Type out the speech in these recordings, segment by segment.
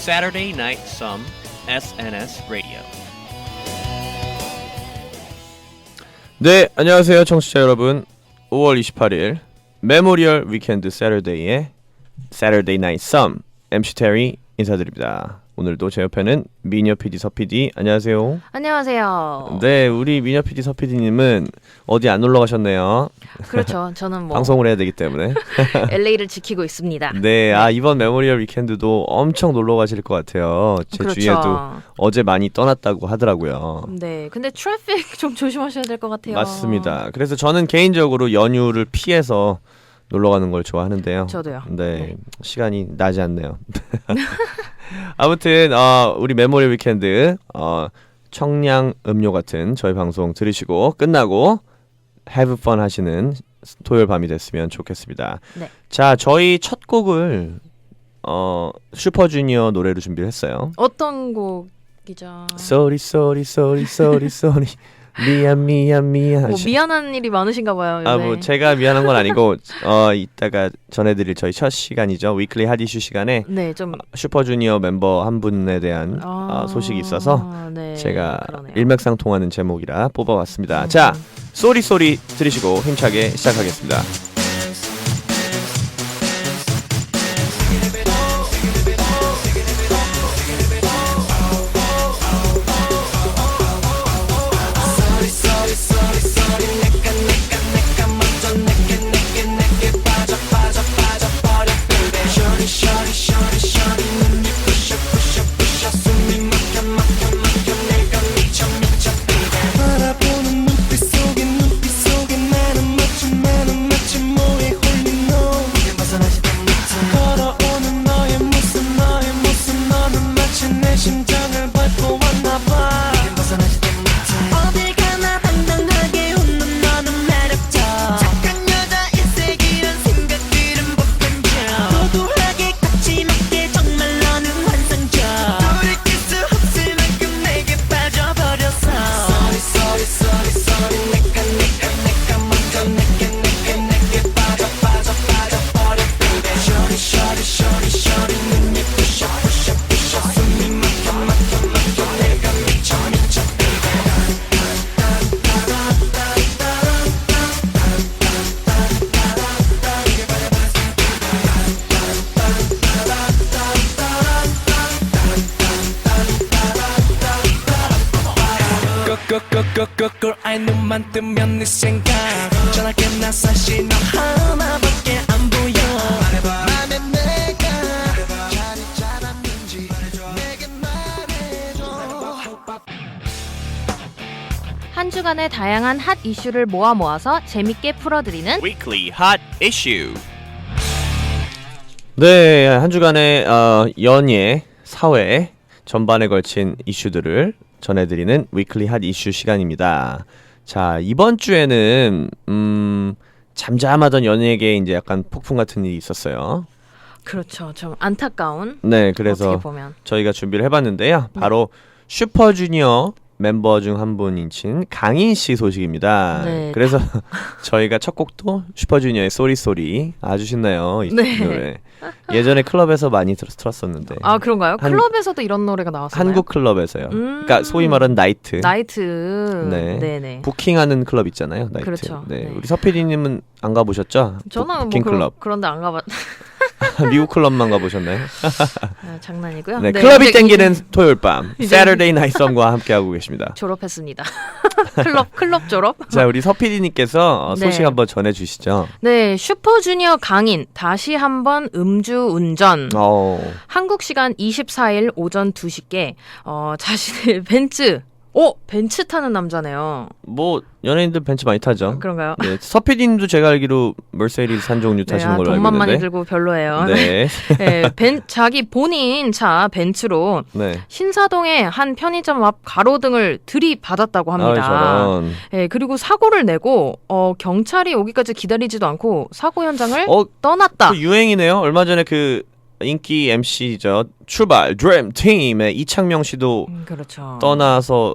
Saturday Night Some SNS Radio. 네, 안녕하세요 청취자 여러분. 5월 28일 메모리얼 위켄드 세터데이의 Saturday Night Some MC 테리 인사드립니다. 오늘도 제 옆에는 미녀 PD 서 PD 안녕하세요. 안녕하세요. 네, 우리 미녀 PD 서 PD님은 어디 안 놀러 가셨네요. 그렇죠. 저는 뭐 방송을 해야 되기 때문에 LA를 지키고 있습니다. 네, 이번 메모리얼 위켄드도 엄청 놀러 가실 것 같아요. 제 그렇죠. 주위에도 어제 많이 떠났다고 하더라고요. 네, 근데 트래픽 좀 조심하셔야 될 것 같아요. 맞습니다. 그래서 저는 개인적으로 연휴를 피해서 놀러 가는 걸 좋아하는데요. 저도요. 네, 시간이 나지 않네요. 아무튼 우리 메모리 위켄드 청량 음료 같은 저희 방송 들으시고 끝나고 have fun 하시는 토요일 밤이 됐으면 좋겠습니다. 네. 자, 저희 첫 곡을 슈퍼주니어 노래로 준비를 했어요. 어떤 곡이죠? Sorry sorry sorry sorry sorry 미안 뭐 미안한 일이 많으신가 봐요. 요새. 뭐 제가 미안한 건 아니고 이따가 전해드릴 저희 첫 시간이죠. 위클리 핫 이슈 시간에 네, 좀 슈퍼주니어 멤버 한 분에 대한 소식이 있어서 네, 제가 그러네요. 일맥상통하는 제목이라 뽑아왔습니다. 자, 쏘리 쏘리 들으시고 힘차게 시작하겠습니다. 아이 눈만 뜨면 네 생각 전화기 나 사실 너 하나밖에 안 보여 맘에 내가 잘이 잘았는지 내게 말해줘. 한 주간의 다양한 핫 이슈를 모아서 재밌게 풀어드리는 Weekly Hot Issue. 네, 한 주간의 연예, 사회 전반에 걸친 이슈들을 전해드리는 위클리 핫 이슈 시간입니다. 자, 이번 주에는 잠잠하던 연예계에 이제 약간 폭풍 같은 일이 있었어요. 그렇죠. 좀 안타까운. 네, 그래서 어떻게 보면. 저희가 준비를 해봤는데요. 바로 슈퍼주니어 멤버 중 한 분이신 강인 씨 소식입니다. 네. 그래서 저희가 첫 곡도 슈퍼주니어의 쏘리 쏘리 아주 신나요. 이 네. 노래. 예전에 클럽에서 많이 틀었었는데. 아, 그런가요? 클럽에서도 이런 노래가 나왔었나요? 한국 클럽에서요. 그러니까 소위 말하는 나이트. 네. 네. 부킹하는 클럽 있잖아요. 나이트. 그렇죠. 네. 네. 우리 서PD님은 안 가보셨죠? 저는 부킹 뭐 클럽. 그런데 안 가봤. 미국 클럽만 가보셨나요? 장난이고요. 네, 네, 클럽이 이제 땡기는 토요일 밤 이제 Saturday Night Some과 함께하고 계십니다. 졸업했습니다. 클럽 졸업. 자, 우리 서PD님께서 소식 네. 한번 전해주시죠. 네, 슈퍼주니어 강인 다시 한번 음주운전. 한국 시간 24일 오전 2시께 자신의 벤츠 벤츠 타는 남자네요. 뭐 연예인들 벤츠 많이 타죠. 그런가요? 네, 서PD님도 제가 알기로 머세디스 한 종류 타시는 걸로 알고 돈만 많이 있는데. 들고 별로예요. 네. 네, 자기 본인 차 벤츠로 네. 신사동의 한 편의점 앞 가로등을 들이받았다고 합니다. 저런. 네, 그리고 사고를 내고 경찰이 오기까지 기다리지도 않고 사고 현장을 떠났다. 그 유행이네요. 얼마 전에 그 인기 MC죠. 출발 드림팀의 이창명 씨도 그렇죠. 떠나서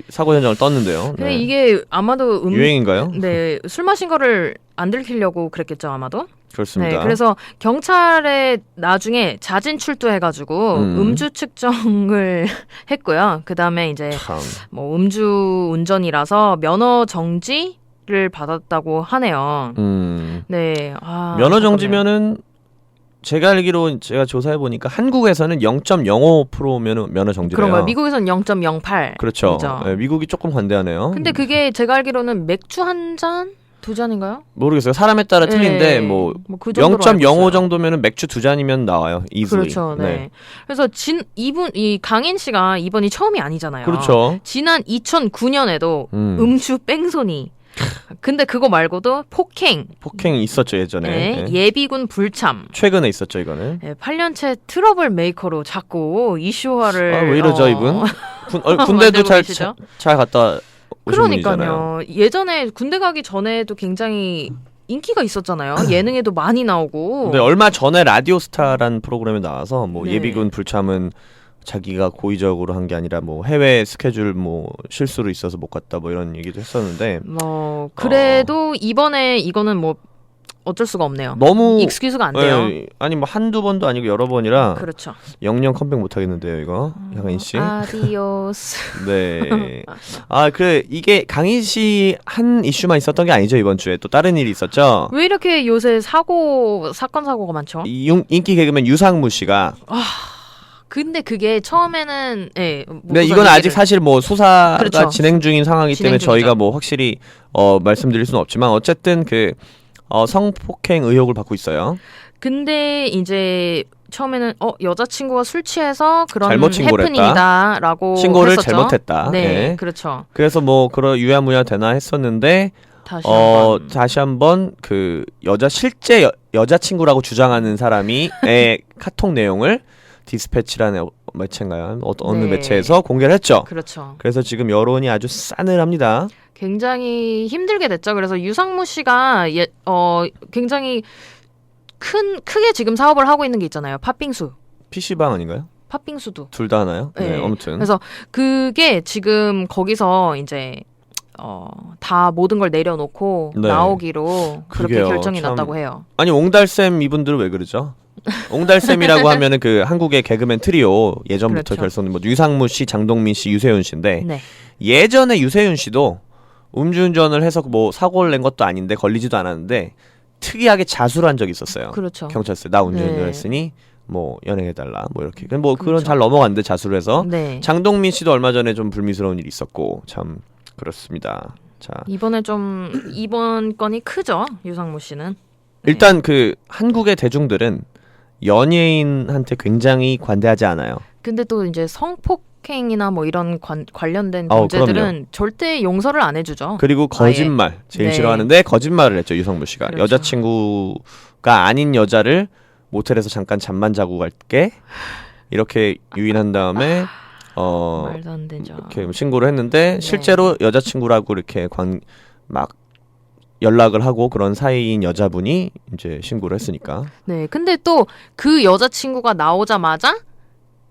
사고 현장을 떴는데요. 근데 이게 아마도 유행인가요? 네, 술 마신 거를 안 들키려고 그랬겠죠 아마도. 그렇습니다. 네, 그래서 경찰에 나중에 자진 출두해가지고 음주 측정을 했고요. 그 다음에 이제 참. 뭐 음주 운전이라서 면허 정지를 받았다고 하네요. 네, 면허 정지면은 제가 알기로 제가 조사해 보니까 한국에서는 0.05%면 면허 정지래요. 그런 거예요. 미국에서는 0.08. 그렇죠. 네, 미국이 조금 관대하네요. 근데 그게 제가 알기로는 맥주 한 잔? 2잔인가요? 모르겠어요. 사람에 따라 틀린데 그 정도로 알고 0.05 있어요. 정도면은 맥주 2잔이면 나와요. easily. 그렇죠. 네. 그래서 이 강인 씨가 이번이 처음이 아니잖아요. 그렇죠. 지난 2009년에도 음주 뺑소니. 근데 그거 말고도 폭행 있었죠 예전에. 네, 네. 예비군 불참. 최근에 있었죠 이거는. 네, 8년째 트러블 메이커로 자꾸 이슈화를. 왜 이러죠 이분? 군대도 계시죠? 잘 갔다 오신 분이잖아요. 그러니까요. 예전에 군대 가기 전에도 굉장히 인기가 있었잖아요. 예능에도 많이 나오고. 근데 얼마 전에 라디오스타라는 프로그램에 나와서 뭐 네. 예비군 불참은 자기가 고의적으로 한 게 아니라 뭐 해외 스케줄 뭐 실수로 있어서 못 갔다 뭐 이런 얘기도 했었는데 뭐 그래도 이번에 이거는 뭐 어쩔 수가 없네요. 너무 익스큐즈가 안 돼요. 아니 뭐 한두 번도 아니고 여러 번이라 그렇죠. 영영 컴백 못 하겠는데요 이거 강인 씨. 아디오스. 네. 그래 이게 강인 씨 한 이슈만 있었던 게 아니죠 이번 주에 또 다른 일이 있었죠. 왜 이렇게 요새 사건 사고가 많죠? 인기 개그맨 유상무 씨가. 근데 그게 처음에는 네, 이건 아직 사실 뭐 수사가 그렇죠. 진행 중인 상황이기 때문에 중이죠. 저희가 뭐 확실히 말씀드릴 수는 없지만 어쨌든 그 성폭행 의혹을 받고 있어요. 근데 이제 처음에는 여자친구가 술 취해서 그런 잘못 신고를 해프닝이다라고 신고를 했었죠. 잘못했다. 네, 네. 그렇죠. 그래서 뭐 그런 유야무야 되나 했었는데 다시 한번 그 실제 여자친구라고 주장하는 사람이 카톡 내용을 디스패치라는 매체인가요? 어느 네. 매체에서 공개를 했죠. 그렇죠. 그래서 지금 여론이 아주 싸늘합니다. 굉장히 힘들게 됐죠. 그래서 유상무 씨가 굉장히 크게 지금 사업을 하고 있는 게 있잖아요. 팥빙수. PC방 아닌가요? 팥빙수도. 둘 다 하나요? 네. 아무튼. 그래서 그게 지금 거기서 이제 다 모든 걸 내려놓고 네. 나오기로 그렇게 그게요. 결정이 참... 났다고 해요. 아니 옹달샘 이분들은 왜 그러죠? 옹달샘이라고 하면은 그 한국의 개그맨 트리오 예전부터 그렇죠. 결성된 뭐 유상무 씨, 장동민 씨, 유세윤 씨인데 네. 예전에 유세윤 씨도 음주운전을 해서 뭐 사고를 낸 것도 아닌데 걸리지도 않았는데 특이하게 자수를 한 적이 있었어요. 그렇죠. 경찰서에 나 음주운전 네. 했으니 뭐 연행해달라 뭐 이렇게. 뭐 그런 그렇죠. 잘 넘어갔는데 자수를 해서 네. 장동민 씨도 얼마 전에 좀 불미스러운 일이 있었고 참 그렇습니다. 자 이번 건이 크죠. 유상무 씨는. 네. 일단 그 한국의 대중들은 연예인한테 굉장히 관대하지 않아요. 근데 또 이제 성폭행이나 뭐 이런 관련된 문제들은 그럼요. 절대 용서를 안 해주죠. 그리고 거짓말 제일 네. 싫어하는데 거짓말을 했죠 유상무 씨가. 그렇죠. 여자친구가 아닌 여자를 모텔에서 잠깐 잠만 자고 갈게 이렇게 유인한 다음에 말도 안 되죠. 이렇게 신고를 했는데 네. 실제로 여자친구라고 이렇게 막 연락을 하고 그런 사이인 여자분이 이제 신고를 했으니까. 네, 근데 또 그 여자친구가 나오자마자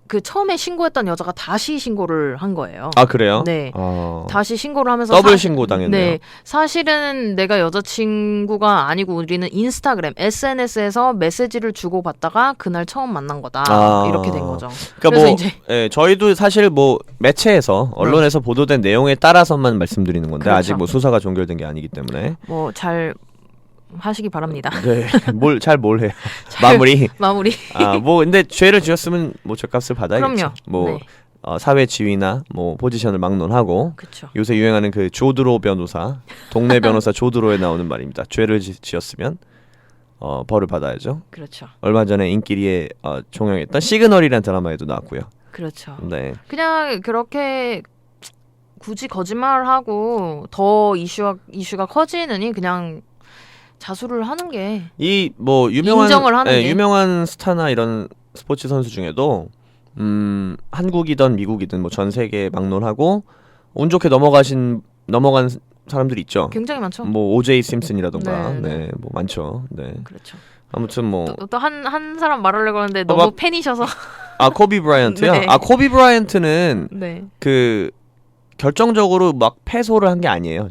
그 처음에 신고했던 여자가 다시 신고를 한 거예요. 아 그래요? 네. 어... 다시 신고를 하면서 더블 신고 당했네요. 네, 사실은 내가 여자친구가 아니고 우리는 인스타그램, SNS에서 메시지를 주고 받다가 그날 처음 만난 거다. 이렇게 된 거죠. 그러니까 그래서 뭐 이제 예, 저희도 사실 뭐 매체에서 언론에서 보도된 내용에 따라서만 말씀드리는 건데 그렇죠. 아직 뭐 수사가 종결된 게 아니기 때문에 뭐 잘 하시기 바랍니다. 네, 뭘 해요. 마무리. 뭐 근데 죄를 지었으면 뭐 죄값을 받아야겠죠. 그럼요. 뭐 네. 사회 지위나 뭐 포지션을 막론하고 그렇죠. 요새 유행하는 그 조드로 변호사, 동네 변호사 조드로에 나오는 말입니다. 죄를 지었으면 벌을 받아야죠. 그렇죠. 얼마 전에 인기리에 종영했던 시그널이라는 드라마에도 나왔고요. 그렇죠. 네. 그냥 그렇게 굳이 거짓말하고 더 이슈가 커지느니 그냥 자수를 하는 게 이 뭐 유명한 인정을 하는 게. 유명한 스타나 이런 스포츠 선수 중에도 한국이든 미국이든 뭐 전 세계에 막론하고 운 좋게 넘어간 사람들이 있죠. 굉장히 많죠. 뭐 오제이 심슨이라던가 네. 뭐 많죠. 네. 그렇죠. 아무튼 뭐 또 한 사람 말하려고 하는데 너무 막- 팬이셔서 코비 브라이언트요? 네. 코비 브라이언트는 네. 그 결정적으로 막 패소를 한 게 아니에요.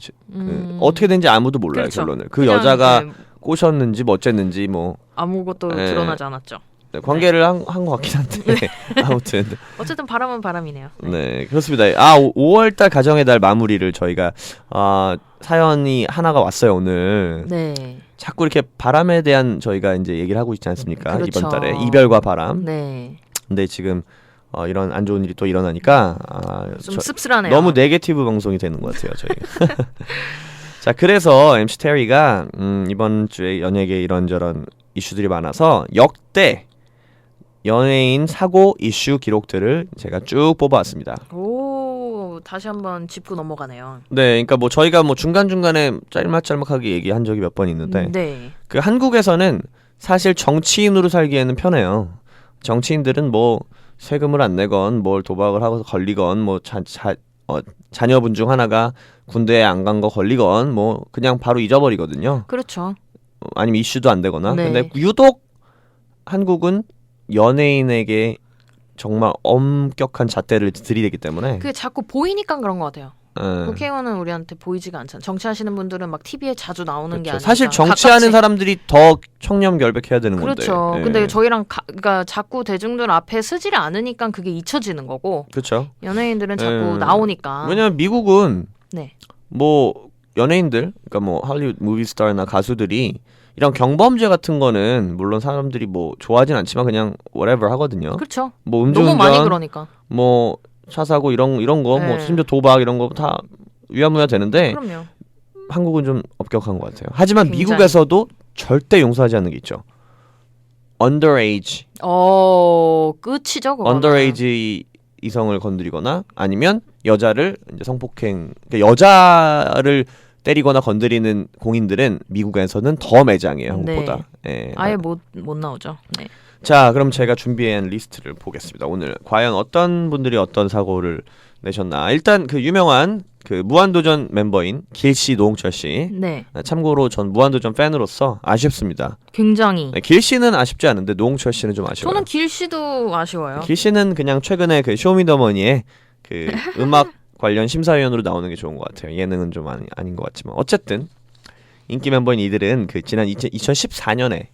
어떻게 된지 아무도 몰라요. 그렇죠. 결론을. 그 그냥, 여자가 네, 꼬셨는지 뭐 어쨌는지 뭐 아무것도 네. 드러나지 않았죠. 네, 관계를 한 것 같긴 한데 아무튼 어쨌든 바람은 바람이네요. 네 그렇습니다. 5월달 가정의 달 마무리를 저희가 사연이 하나가 왔어요 오늘. 네. 자꾸 이렇게 바람에 대한 저희가 이제 얘기를 하고 있지 않습니까? 그렇죠. 이번 달에 이별과 바람. 네. 근데 지금 이런 안 좋은 일이 또 일어나니까 좀 씁쓸하네요. 너무 네게티브 방송이 되는 것 같아요 저희. 자 그래서 MC 테리가 이번 주에 연예계 이런저런 이슈들이 많아서 역대 연예인 사고 이슈 기록들을 제가 쭉 뽑아왔습니다. 오, 다시 한번 짚고 넘어가네요. 네, 그러니까 뭐 저희가 뭐 중간 중간에 짤막짤막하게 얘기한 적이 몇 번 있는데, 네. 그 한국에서는 사실 정치인으로 살기에는 편해요. 정치인들은 뭐 세금을 안 내건 뭘 도박을 하고 걸리건 뭐 자녀분 중 하나가 군대에 안 간 거 걸리건 뭐 그냥 바로 잊어버리거든요. 그렇죠. 아니면 이슈도 안 되거나. 네. 근데 유독 한국은 연예인에게 정말 엄격한 잣대를 들이대기 때문에 그게 자꾸 보이니까 그런 것 같아요. 예. 국회의원은 우리한테 보이지가 않잖아요. 정치하시는 분들은 막 TV에 자주 나오는 게 그렇죠. 아니라 사실 정치하는 사람들이 더 청렴결백해야 되는 그렇죠. 건데. 예. 근데 저희랑 그러니까 자꾸 대중들 앞에 쓰지를 않으니까 그게 잊혀지는 거고 그렇죠. 연예인들은 자꾸 예. 나오니까. 왜냐면 미국은 네. 뭐 연예인들, 그러니까 뭐 할리우드 무비스타나 가수들이 이런 경범죄 같은 거는 물론 사람들이 뭐 좋아하진 않지만 그냥 whatever 하거든요. 그렇죠. 뭐 너무 많이 음주운전, 그러니까. 뭐 차 사고 이런 거, 뭐 네. 심지어 도박 이런 거 다 위야무야 되는데 그럼요. 한국은 좀 엄격한 것 같아요. 하지만 굉장히. 미국에서도 절대 용서하지 않는 게 있죠. underage, 끝이죠. 그거는. underage 이성을 건드리거나 아니면 여자를 이제 성폭행, 그러니까 여자를 때리거나 건드리는 공인들은 미국에서는 더 매장이에요, 한국보다. 예. 아예 못 나오죠. 네. 자, 그럼 제가 준비한 리스트를 보겠습니다. 오늘 과연 어떤 분들이 어떤 사고를 내셨나. 일단 그 유명한 그 무한도전 멤버인 길씨, 노홍철 씨. 네. 참고로 전 무한도전 팬으로서 아쉽습니다. 굉장히. 네, 길씨는 아쉽지 않은데 노홍철 씨는 좀 아쉬워요. 저는 길 씨도 아쉬워요. 길씨는 그냥 최근에 그 쇼미더머니에 그 음악 관련 심사위원으로 나오는 게 좋은 것 같아요. 예능은 좀 아닌 것 같지만 어쨌든 인기 멤버인 이들은 그 지난 2014년에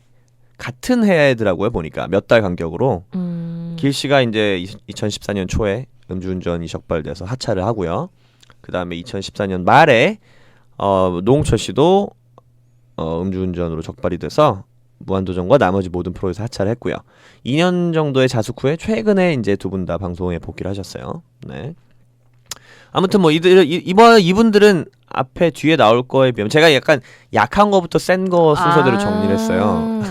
같은 해더라고요. 보니까 몇 달 간격으로 길씨가 이제 2014년 초에 음주운전이 적발돼서 하차를 하고요. 그 다음에 2014년 말에 노홍철 씨도 음주운전으로 적발이 돼서 무한도전과 나머지 모든 프로에서 하차를 했고요. 2년 정도의 자숙 후에 최근에 이제 두 분 다 방송에 복귀를 하셨어요. 네. 아무튼 뭐 이분들은 앞에 뒤에 나올 거에 비하면 제가 약간 약한 거부터 센 거 순서대로 정리를 했어요.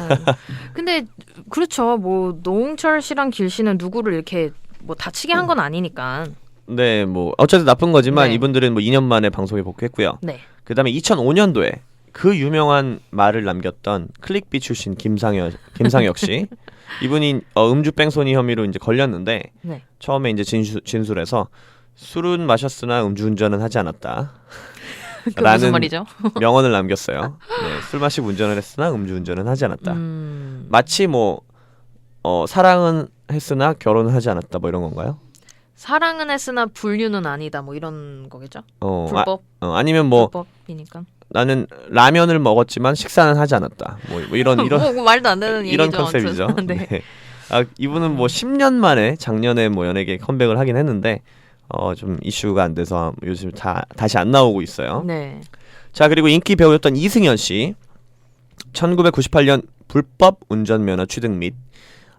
근데 그렇죠. 뭐 노홍철 씨랑 길 씨는 누구를 이렇게 뭐 다치게 한 건 아니니까. 네, 뭐 어쨌든 나쁜 거지만 네. 이분들은 뭐 2년 만에 방송에 복귀했고요. 네. 그다음에 2005년도에 그 유명한 말을 남겼던 클릭비 출신 김상혁 씨. 이분이 음주 뺑소니 혐의로 이제 걸렸는데 네. 처음에 이제 진술해서 술은 마셨으나 음주운전은 하지 않았다. 그 무슨 라는 말이죠? 명언을 남겼어요. 네, 술 마시고 운전을 했으나 음주운전은 하지 않았다. 마치 뭐 사랑은 했으나 결혼은 하지 않았다 뭐 이런 건가요? 사랑은 했으나 불륜은 아니다 뭐 이런 거겠죠? 불법. 아니면 뭐 불법이니까. 나는 라면을 먹었지만 식사는 하지 않았다. 뭐 이런 뭐 말도 안 되는 이런 얘기죠. 컨셉이죠. 아무튼. 네. 네. 이분은 뭐 10년 만에 작년에 뭐 연예계 컴백을 하긴 했는데 좀 이슈가 안 돼서 요즘 다시 안 나오고 있어요. 네. 자, 그리고 인기 배우였던 이승연 씨. 1998년 불법 운전면허 취득 및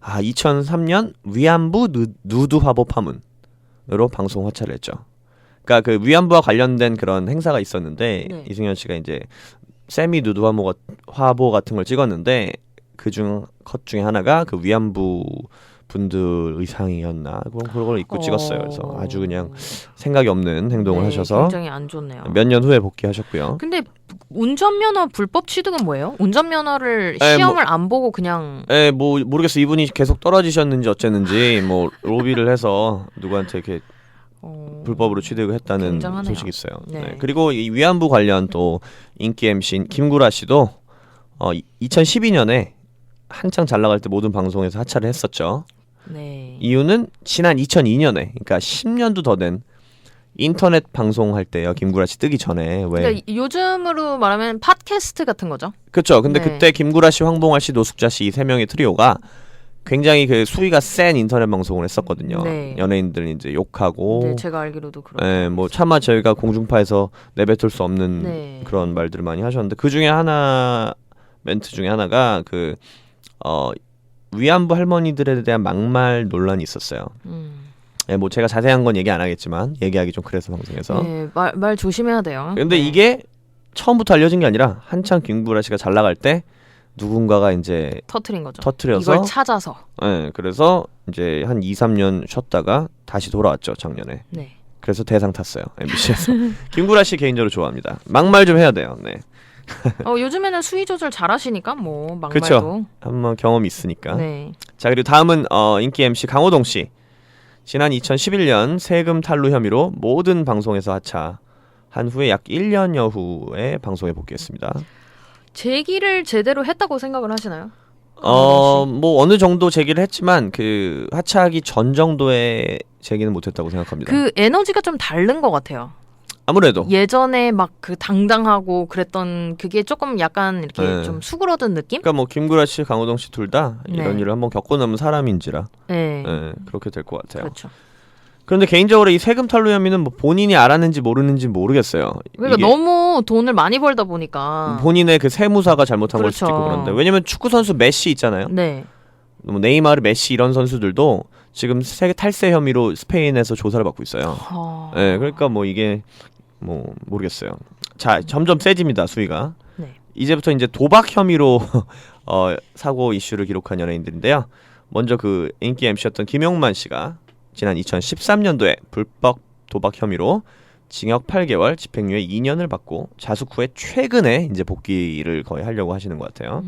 2003년 위안부 누드 화보 파문으로 방송 하차를 했죠. 그러니까 그 위안부와 관련된 그런 행사가 있었는데 네. 이승연 씨가 이제 세미 누드 화보 같은 걸 찍었는데 컷 중에 하나가 그 위안부 분들 의상이었나 그런 걸 입고 찍었어요. 그래서 아주 그냥 생각이 없는 행동을 네, 하셔서 굉장히 안 좋네요. 몇 년 후에 복귀하셨고요. 근데 운전면허 불법 취득은 뭐예요? 운전면허를 시험을 안 보고 그냥 뭐 모르겠어요. 이분이 계속 떨어지셨는지 어쨌는지 뭐 로비를 해서 누구한테 이렇게 불법으로 취득을 했다는 굉장하네요. 소식이 있어요. 네. 네. 그리고 이 위안부 관련 또 인기 MC인 김구라 씨도 2012년에 한창 잘 나갈 때 모든 방송에서 하차를 했었죠. 네. 이유는 지난 2002년에 그러니까 10년도 더 된 인터넷 방송할 때요. 김구라 씨 뜨기 전에 왜? 그러니까 요즘으로 말하면 팟캐스트 같은 거죠. 그렇죠. 근데 네. 그때 김구라 씨, 황봉할 씨, 노숙자 씨 이 세 명의 트리오가 굉장히 그 수위가 센 인터넷 방송을 했었거든요. 네. 연예인들 이제 욕하고. 네, 제가 알기로도 그렇고. 예, 뭐 차마 저희가 공중파에서 내뱉을 수 없는 네. 그런 말들을 많이 하셨는데 그 중에 하나 멘트 중에 하나가 그 위안부 할머니들에 대한 막말 논란이 있었어요. 예, 뭐 제가 자세한 건 얘기 안 하겠지만 얘기하기 좀 그래서 방송에서. 네, 말 조심해야 돼요. 근데 네. 이게 처음부터 알려진 게 아니라 한창 김구라 씨가 잘 나갈 때 누군가가 이제 터트린 거죠. 터트려서 이걸 찾아서. 예, 그래서 이제 한 2, 3년 쉬었다가 다시 돌아왔죠, 작년에. 네. 그래서 대상 탔어요, MBC에서. 김구라 씨 개인적으로 좋아합니다. 막말 좀 해야 돼요. 네. 요즘에는 수위 조절 잘하시니까 뭐 막말도. 그쵸. 한번 경험이 있으니까. 네. 자, 그리고 다음은 인기 MC 강호동 씨. 지난 2011년 세금 탈루 혐의로 모든 방송에서 하차한 후에 약 1년여 후에 방송에 복귀했습니다. 제기를 제대로 했다고 생각을 하시나요? 뭐 어느 정도 제기를 했지만 그 하차하기 전 정도의 제기는 못했다고 생각합니다. 그 에너지가 좀 다른 것 같아요. 아무래도 예전에 막 그 당당하고 그랬던 그게 조금 약간 이렇게 네. 좀 수그러든 느낌? 그러니까 뭐 김구라 씨, 강호동 씨 둘 다 이런 네. 일을 한번 겪고 나면 사람인지라 네. 그렇게 될 것 같아요. 그렇죠. 그런데 개인적으로 이 세금 탈루 혐의는 뭐 본인이 알았는지 모르는지 모르겠어요. 그러니까 이게 너무 돈을 많이 벌다 보니까. 본인의 그 세무사가 잘못한 걸 수도 있고 그렇죠. 그런데 왜냐면 축구 선수 메시 있잖아요. 네. 뭐 네이마르, 메시 이런 선수들도 지금 세계 탈세 혐의로 스페인에서 조사를 받고 있어요. 네, 그러니까 뭐 이게 뭐 모르겠어요. 자, 점점 세집니다, 수위가. 네. 이제부터 이제 도박 혐의로 사고 이슈를 기록한 연예인들인데요. 먼저 그 인기 MC였던 김용만 씨가 지난 2013년도에 불법 도박 혐의로 징역 8개월, 집행유예 2년을 받고 자숙 후에 최근에 이제 복귀를 거의 하려고 하시는 것 같아요.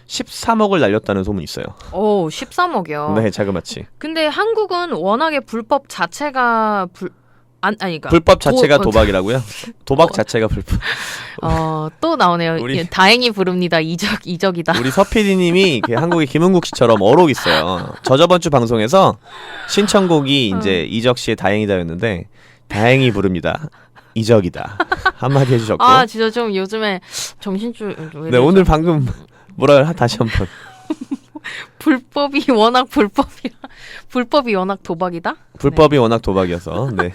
13억을 날렸다는 소문이 있어요. 오, 13억이요. 네, 자그마치. 근데 한국은 워낙에 불법 자체가 그러니까 불법 자체가 도박이라고요? 도박 자체가 불법. 또 나오네요. 우리- 예, 다행히 부릅니다. 이적이다. 우리 서 PD님이 한국의 김은국 씨처럼 어록 있어요. 저번 주 방송에서 신청곡이 이제 이적 씨의 다행이다였는데 다행히 부릅니다. 이적이다 한마디 해주셨고. 아, 진짜 좀 요즘에 정신줄. 왜 네, 이러죠? 오늘 방금 다시 한번. 불법이 워낙 불법이 워낙 도박이다. 불법이 워낙 도박이어서. 네.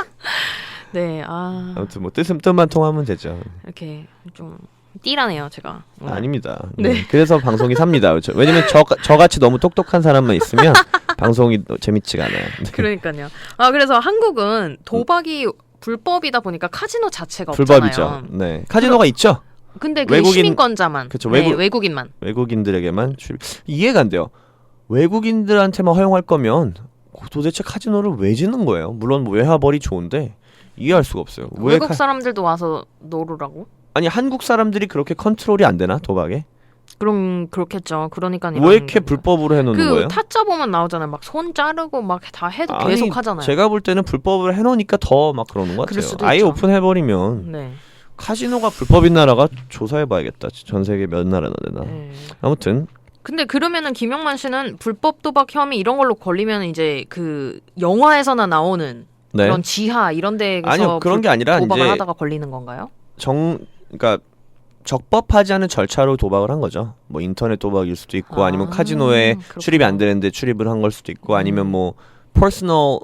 네, 아무튼 뭐 뜻만 통하면 되죠. 이렇게 좀 띠라네요, 제가. 오늘. 아닙니다. 네. 네. 그래서 방송이 삽니다. 왜냐면 저같이 너무 똑똑한 사람만 있으면 방송이 재밌지가 않아요. 네. 그러니까요. 그래서 한국은 도박이 불법이다 보니까 카지노 자체가 불법이죠. 없잖아요. 네. 카지노가 있죠. 근데 그 외국인- 시민권자만. 그쵸, 네, 외국인만. 외국인들에게만 이해가 안 돼요. 외국인들한테만 허용할 거면 도대체 카지노를 왜 짓는 거예요? 물론 뭐 외화벌이 좋은데 이해할 수가 없어요. 왜 외국 사람들도 와서 놀으라고? 아니 한국 사람들이 그렇게 컨트롤이 안 되나 도박에? 그럼 그렇겠죠. 그러니까 왜 이렇게 불법으로 해놓는 거예요? 타짜 보면 나오잖아요. 막 손 자르고 막 다 해도 아니, 계속 하잖아요. 제가 볼 때는 불법을 해놓으니까 더 막 그러는 것 그럴 같아요. 수도 아예 있죠. 오픈해버리면 네. 카지노가 불법인 나라가 조사해봐야겠다. 전 세계 몇 나라나 되나. 네. 아무튼 근데 그러면은 김영만 씨는 불법 도박 혐의 이런 걸로 걸리면 이제 그 영화에서나 나오는 네. 그런 지하 이런 데서 아니요 그런 게 아니라 도박을 이제 하다가 걸리는 건가요? 그러니까 적법하지 않은 절차로 도박을 한 거죠. 뭐 인터넷 도박일 수도 있고 아니면 카지노에 그렇구나. 출입이 안 되는데 출입을 한 걸 수도 있고 아니면 뭐 퍼스널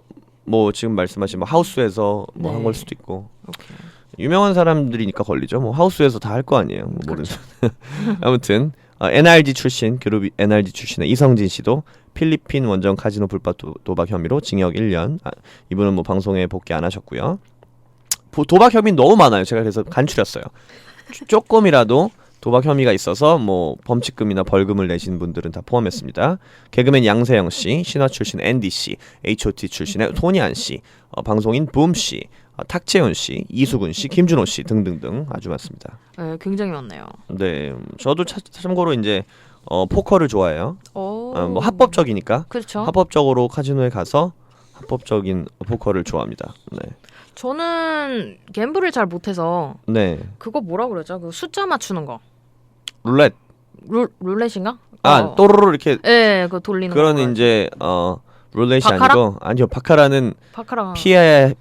뭐 지금 말씀하신 뭐 하우스에서 뭐 한 네. 걸 수도 있고 오케이. 유명한 사람들이니까 걸리죠. 뭐 하우스에서 다 할 거 아니에요. 뭐 모르는 그렇죠. 아무튼 NRG 출신 그룹 NRG 출신의 이성진 씨도 필리핀 원정 카지노 불법 도박 혐의로 징역 1년. 이분은 뭐 방송에 복귀 안 하셨고요. 도박 혐의 너무 많아요. 제가 그래서 간추렸어요. 조금이라도 도박 혐의가 있어서 뭐 범칙금이나 벌금을 내신 분들은 다 포함했습니다. 개그맨 양세형 씨, 신화 출신 앤디 씨, H.O.T 출신의 토니안 씨, 방송인 붐 씨, 탁재훈 씨, 이수근 씨, 김준호 씨 등등등 아주 많습니다. 네, 굉장히 많네요. 네, 저도 참고로 이제 포커를 좋아해요. 뭐 합법적이니까. 그렇죠. 합법적으로 카지노에 가서 합법적인 포커를 좋아합니다. 네. 저는 갬블을 잘 못해서 네. 그거 뭐라 그러죠? 그 숫자 맞추는 거. 룰렛. 룰렛인가? 또르르 이렇게 네, 그거 돌리는 그런 거. 이제 룰렛이 바카라? 아니고 아니요 바카라는 바카라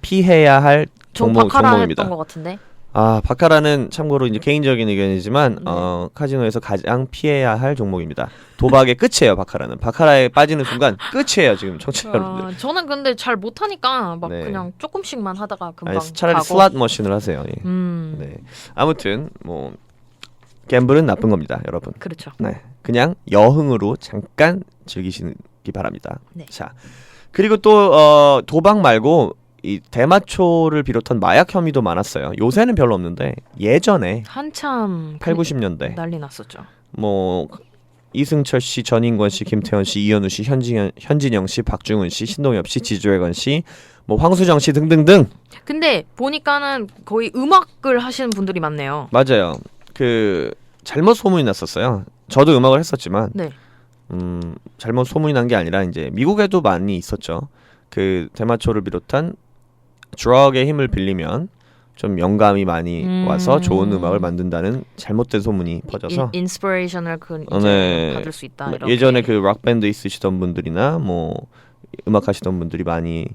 피해야 할 저 종목 바카라 종목입니다. 했던 것 같은데. 아 바카라는 참고로 이제 개인적인 의견이지만 카지노에서 가장 피해야 할 종목입니다. 도박의 끝이에요 바카라는. 바카라에 빠지는 순간 끝이에요 지금 청취자 여러분들. 저는 근데 잘 못하니까 막 네. 그냥 조금씩만 하다가 금방 아니, 차라리 가고. 슬롯 머신을 하세요. 예. 네. 아무튼 뭐 갬블은 나쁜 겁니다, 여러분. 그렇죠. 네, 그냥 여흥으로 잠깐 즐기시기 바랍니다. 네. 자, 그리고 또 도박 말고 이 대마초를 비롯한 마약 혐의도 많았어요. 요새는 별로 없는데 예전에 한참 8, 90년대 난리 났었죠. 뭐 이승철 씨, 전인권 씨, 김태현 씨, 이현우 씨, 현진영 씨, 박중훈 씨, 신동엽 씨, 지조혜건 씨, 뭐 황수정 씨 등등등. 근데 보니까는 거의 음악을 하시는 분들이 많네요. 맞아요. 그 잘못 소문이 났었어요. 저도 음악을 했었지만 네. 잘못 소문이 난 게 아니라 이제 미국에도 많이 있었죠. 그 대마초를 비롯한 드럭의 힘을 빌리면 좀 영감이 많이 와서 좋은 음악을 만든다는 잘못된 소문이 퍼져서 인스피레이션을 네. 받을 수 있다. 이렇게. 예전에 그 락 밴드 있으시던 분들이나 뭐 음악 하시던 분들이 많이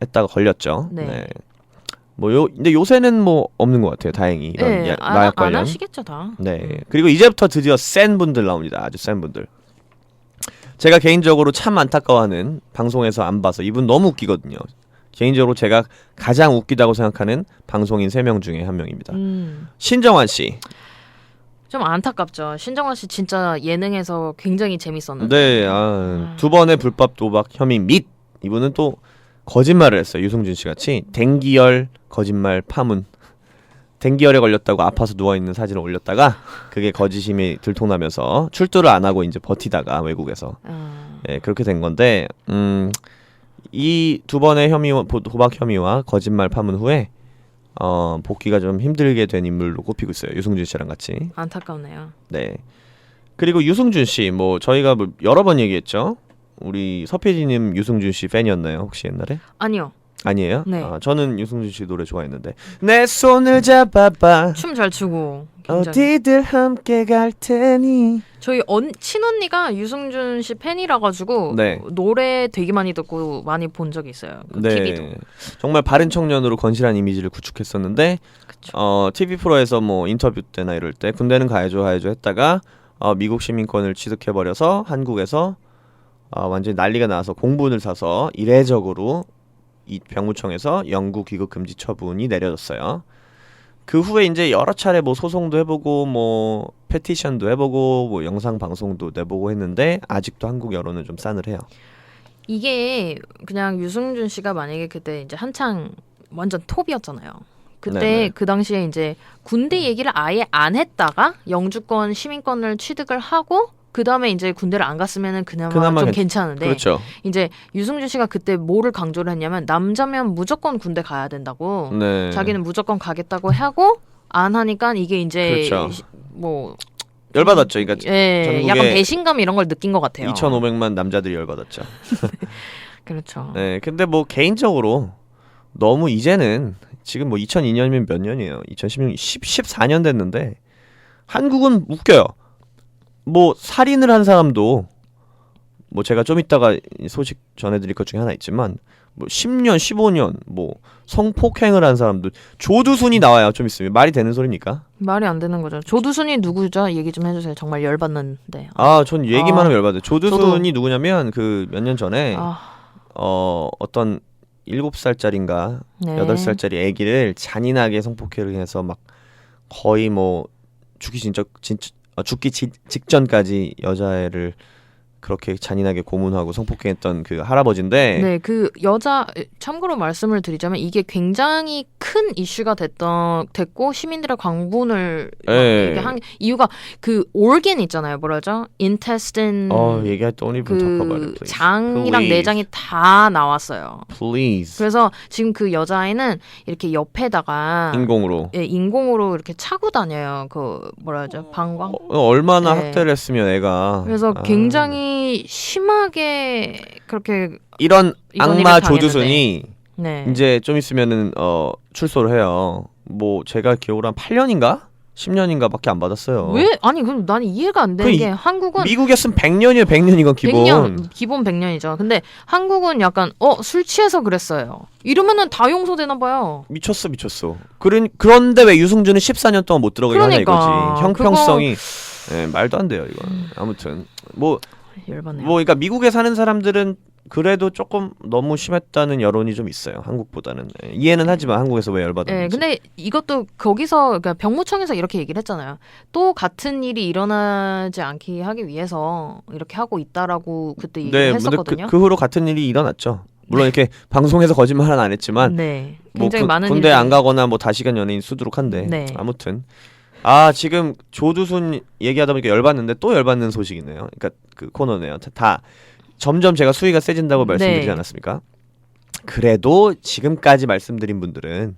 했다가 걸렸죠. 네. 네. 근데 요새는 뭐 없는 것 같아요. 다행히 이런 네, 마약 관련. 안 하시겠죠 다. 네. 그리고 이제부터 드디어 센 분들 나옵니다. 아주 센 분들. 제가 개인적으로 참 안타까워하는, 방송에서 안 봐서 이분 너무 웃기거든요. 개인적으로 제가 가장 웃기다고 생각하는 방송인 3명 중에 한 명입니다. 신정환 씨. 좀 안타깝죠. 신정환 씨 진짜 예능에서 굉장히 재밌었는데. 네, 두 번의 불법 도박 혐의 및 이분은 또 거짓말을 했어요. 유승준 씨 같이 댕기열 거짓말 파문. 댕기열에 걸렸다고 아파서 누워 있는 사진을 올렸다가 그게 거짓임이 들통나면서 출두를 안 하고 이제 버티다가 외국에서 그렇게 된 건데 이 두 번의 도박 혐의와 거짓말 파문 후에 복귀가 좀 힘들게 된 인물로 꼽히고 있어요. 유승준 씨랑 같이. 안타깝네요. 네. 그리고 유승준 씨, 뭐 저희가 뭐 여러 번 얘기했죠. 우리 서PD님 유승준 씨 팬이었나요? 혹시 옛날에? 아니요. 아니에요? 네. 저는 유승준 씨 노래 좋아했는데. 내 손을 잡아봐. 춤 잘 추고. 굉장히. 어디들 함께 갈 테니. 저희 친언니가 유승준 씨 팬이라 가지고 네. 노래 되게 많이 듣고 많이 본 적이 있어요. 그 네. TV도. 정말 바른 청년으로 건실한 이미지를 구축했었는데 TV 프로에서 뭐 인터뷰 때나 이럴 때 군대는 가야죠 했다가 미국 시민권을 취득해 버려서 한국에서 완전히 난리가 나서 공분을 사서 이례적으로 이 병무청에서 영구 귀국 금지 처분이 내려졌어요. 그 후에 이제 여러 차례 뭐 소송도 해보고 뭐 페티션도 해보고 뭐 영상 방송도 내보고 했는데 아직도 한국 여론은 좀 싸늘해요. 이게 그냥 유승준 씨가 만약에 그때 이제 한창 완전 톱이었잖아요. 그때 네네. 그 당시에 이제 군대 얘기를 아예 안 했다가 영주권 시민권을 취득을 하고 그 다음에 이제 군대를 안 갔으면은 그나마 좀 괜찮은데 그렇죠. 이제 유승준 씨가 그때 뭐를 강조를 했냐면 남자면 무조건 군대 가야 된다고. 네. 자기는 무조건 가겠다고 하고 안 하니까 이게 이제 그렇죠. 뭐 열받았죠. 그러니까 예, 약간 배신감 이런 걸 느낀 것 같아요. 2,500만 남자들이 열받았죠. 그렇죠. 네, 근데 뭐 개인적으로 너무 이제는 지금 뭐 2002년이면 몇 년이에요? 2016년 14년 됐는데 한국은 웃겨요. 뭐 살인을 한 사람도 뭐 제가 좀 이따가 소식 전해드릴 것 중에 하나 있지만 뭐 10년, 15년 뭐 성폭행을 한 사람도 조두순이 나와요. 좀 있으면 말이 되는 소리입니까? 말이 안 되는 거죠. 조두순이 누구죠? 얘기 좀 해주세요. 정말 열받는데. 전 얘기만 하면 열받아요. 조두순이 누구냐면 그 몇 년 전에 어떤 7살짜리인가 네. 8살짜리 애기를 잔인하게 성폭행을 해서 막 거의 뭐 죽기 직전까지 여자애를 그렇게 잔인하게 고문하고 성폭행했던 그 할아버지인데 네, 그 여자 참고로 말씀을 드리자면 이게 굉장히 큰 이슈가 됐고 시민들의 광분을 이렇게 한 이유가 그 organ 있잖아요, 뭐라죠? intestine 얘기할 때 only talk about it, 그 please. 장이랑 Please. 내장이 다 나왔어요. Please. 그래서 지금 그 여자아이는 이렇게 옆에다가 인공으로. 예, 인공으로 이렇게 차고 다녀요. 그 뭐라죠? 방광. 얼마나 네. 학대를 했으면 애가. 그래서 굉장히 심하게 그렇게 이런 이런 악마 일을 조두순이 네. 이제 좀 있으면은 출소를 해요. 뭐 제가 기억으로 한 8년인가 10년인가밖에 안 받았어요. 왜? 아니 그럼 나는 이해가 안 되는 그 게 한국은 미국이었으면 100년이에요. 100년 이건 기본. 100년, 기본 100년이죠. 근데 한국은 약간 술 취해서 그랬어요. 이러면은 다 용서되나 봐요. 미쳤어. 그런데 왜 유승준은 14년 동안 못 들어가게 하냐 그러니까. 이거지. 형평성이 예, 말도 안 돼요 이건. 아무튼 뭐 열받네요. 그러니까 미국에 사는 사람들은 그래도 조금 너무 심했다는 여론이 좀 있어요. 한국보다는. 예, 이해는 하지만 한국에서 왜 열받았는지. 네, 근데 이것도 거기서 그러니까 병무청에서 이렇게 얘기를 했잖아요. 또 같은 일이 일어나지 않게 하기 위해서 이렇게 하고 있다라고 그때 얘기를 네, 했었거든요. 그 후로 같은 일이 일어났죠. 물론 이렇게 방송에서 거짓말은 안 했지만 네, 뭐 굉장히 많은 군대 일들이- 안 가거나 뭐 다시간 연예인 수두룩한데 네. 아무튼 지금 조두순 얘기하다 보니까 열받는데 또 열받는 소식이네요. 그러니까 그 코너네요. 다 점점 제가 수위가 세진다고 말씀드리지 네. 않았습니까? 그래도 지금까지 말씀드린 분들은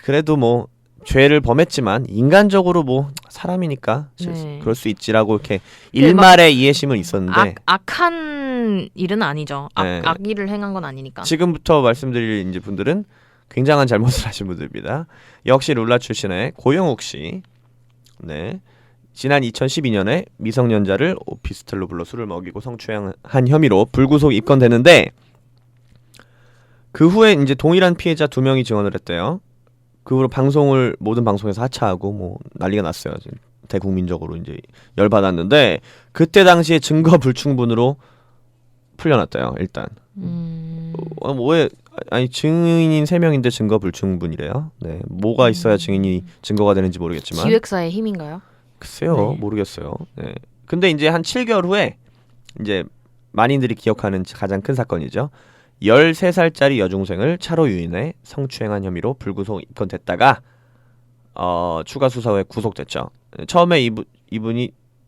그래도 뭐 죄를 범했지만 인간적으로 뭐 사람이니까 네. 그럴 수 있지라고 이렇게 일말의 이해심은 있었는데 악한 일은 아니죠. 네. 악일을 행한 건 아니니까. 지금부터 말씀드릴 이제 분들은 굉장한 잘못을 하신 분들입니다. 역시 룰라 출신의 고영욱 씨. 네. 지난 2012년에 미성년자를 오피스텔로 불러 술을 먹이고 성추행한 혐의로 불구속 입건되는데 그 후에 이제 동일한 피해자 2명이 증언을 했대요. 그 후로 모든 방송에서 하차하고 뭐 난리가 났어요. 대국민적으로 이제 열받았는데 그때 당시에 증거 불충분으로 풀려났대요. 일단. 왜 증인인 3명인데 증거 불충분이래요. 네. 뭐가 있어야 증인이 증거가 되는지 모르겠지만. 기획사의 힘인가요? 글쎄요. 네. 모르겠어요. 네. 근데 이제 한 7개월 후에 이제 많이들이 기억하는 가장 큰 사건이죠. 13살짜리 여중생을 차로 유인해 성추행한 혐의로 불구속 입건됐다가 추가 수사 후에 구속됐죠. 처음에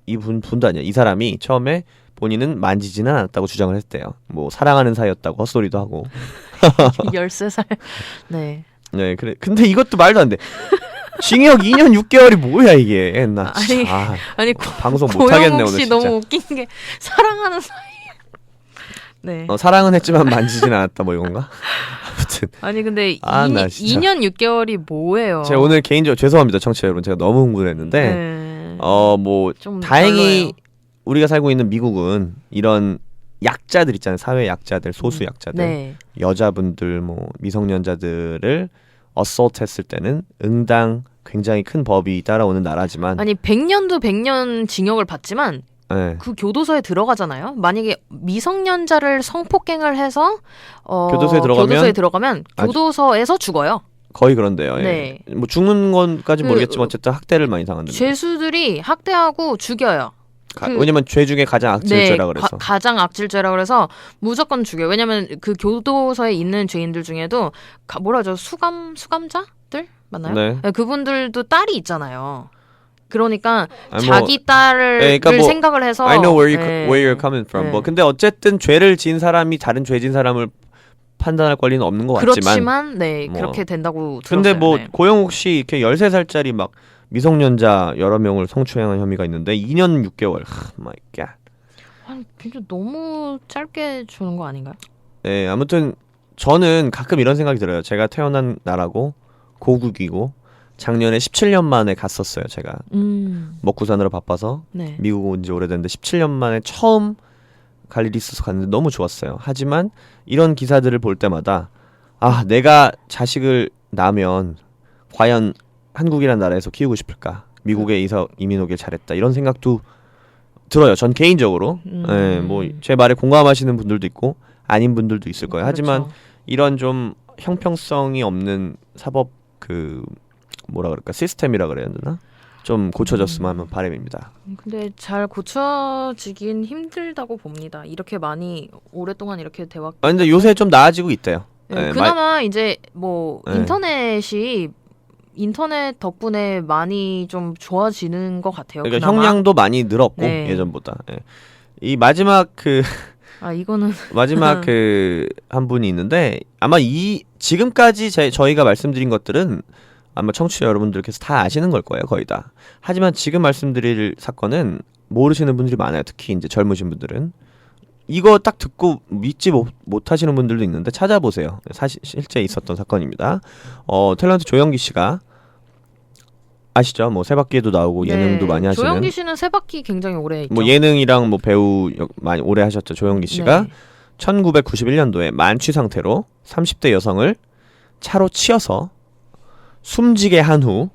이분도 아니야. 이 사람이 처음에 본인은 만지지는 않았다고 주장을 했대요. 뭐 사랑하는 사이였다고 헛소리도 하고. 13살. 네. 네, 그래. 근데 이것도 말도 안 돼. 징역 2년 6개월이 뭐야 이게. 나 진짜 아니 방송 못 하겠네 오늘 고영욱 씨 진짜. 너무 웃긴 게 사랑하는 사이. 네. 사랑은 했지만 만지진 않았다 뭐 이건가? 아무튼 아니 근데 나 진짜. 2년 6개월이 뭐예요? 제가 오늘 개인적으로 죄송합니다 청취자 여러분. 제가 너무 흥분을 했는데 네. 뭐 좀 다행히 별로예요. 우리가 살고 있는 미국은 이런 약자들 있잖아요. 사회 약자들, 소수 약자들, 네. 여자분들, 뭐 미성년자들을 어설트했을 때는 응당 굉장히 큰 법이 따라오는 나라지만 아니 100년도 100년 징역을 받지만 네. 그 교도소에 들어가잖아요. 만약에 미성년자를 성폭행을 해서 교도소에 들어가면 교도소에서 죽어요. 거의 그런데요. 네. 예. 뭐 죽는 건까지 그 모르겠지만 어쨌든 학대를 많이 당하는데. 죄수들이 학대하고 죽여요. 왜냐면 죄 중에 가장 악질죄라 네, 그래서. 가장 악질죄라 그래서 무조건 죽여요. 왜냐면 그 교도소에 있는 죄인들 중에도 뭐라죠? 수감자들 맞나요? 네. 네, 그분들도 딸이 있잖아요. 그러니까 아니, 뭐, 자기 딸을 그러니까 뭐, 생각을 해서 I know where 네. you're coming from. 네. 뭐 근데 어쨌든 죄를 지은 사람이 다른 죄 지은 사람을 판단할 권리는 없는 것 같지만. 그렇지만 네 뭐. 그렇게 된다고 들었어요. 근데 뭐 네. 고영욱 씨 이렇게 13살짜리 막 미성년자 여러 명을 성추행한 혐의가 있는데 2년 6개월. 마이 갓. 아니, 진짜 너무 짧게 주는 거 아닌가요? 네, 아무튼 저는 가끔 이런 생각이 들어요. 제가 태어난 나라고 고국이고 작년에 17년 만에 갔었어요. 제가 먹고 사느라 바빠서 네. 미국 온 지 오래됐는데 17년 만에 처음 갈 일이 있어서 갔는데 너무 좋았어요. 하지만 이런 기사들을 볼 때마다 내가 자식을 낳으면 과연 한국이란 나라에서 키우고 싶을까? 미국에 이민 오길 잘했다. 이런 생각도 들어요. 전 개인적으로. 네, 뭐 제 말에 공감하시는 분들도 있고 아닌 분들도 있을 거예요. 하지만 그렇죠. 이런 좀 형평성이 없는 사법 뭐라 그럴까? 시스템이라 그래야 되나? 좀 고쳐졌으면 하는 바람입니다. 근데 잘 고쳐지긴 힘들다고 봅니다. 이렇게 많이 오랫동안 이렇게 돼왔. 근데 요새 좀 나아지고 있대요. 네, 네, 그나마 이제 뭐 네. 인터넷 덕분에 많이 좀 좋아지는 것 같아요. 그러니까 그나마. 형량도 많이 늘었고 네. 예전보다. 예. 이 마지막 이거는 마지막 한 분이 있는데 아마 지금까지 저희가 말씀드린 것들은 아마 청취자 여러분들께서 다 아시는 걸 거예요, 거의 다. 하지만 지금 말씀드릴 사건은 모르시는 분들이 많아요. 특히 이제 젊으신 분들은 이거 딱 듣고 믿지 못하시는 분들도 있는데 찾아보세요. 실제 있었던 사건입니다. 탤런트 조영기 씨가 아시죠? 뭐 세바퀴에도 나오고 예능도 많이 하시는. 조영기 씨는 세바퀴 굉장히 오래 했죠. 뭐 예능이랑 뭐 배우 많이 오래 하셨죠. 조영기 씨가 네. 1991년도에 만취 상태로 30대 여성을 차로 치여서 숨지게 한 후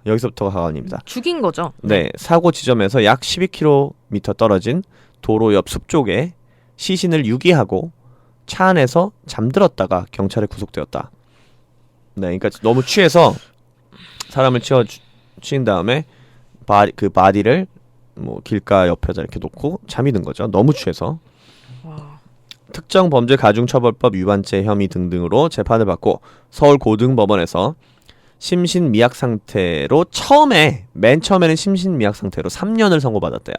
여기서부터가 가관입니다. 죽인 거죠. 네, 사고 지점에서 약 12km 떨어진 도로 옆 숲 쪽에 시신을 유기하고 차 안에서 잠들었다가 경찰에 구속되었다. 네, 그러니까 너무 취해서 사람을 치인 다음에 그 바디를 뭐 길가 옆에다 이렇게 놓고 잠이 든 거죠. 너무 취해서. 와. 특정 범죄 가중처벌법 위반죄 혐의 등등으로 재판을 받고 서울 고등법원에서 심신미약 상태로 맨 처음에는 심신미약 상태로 3년을 선고받았대요.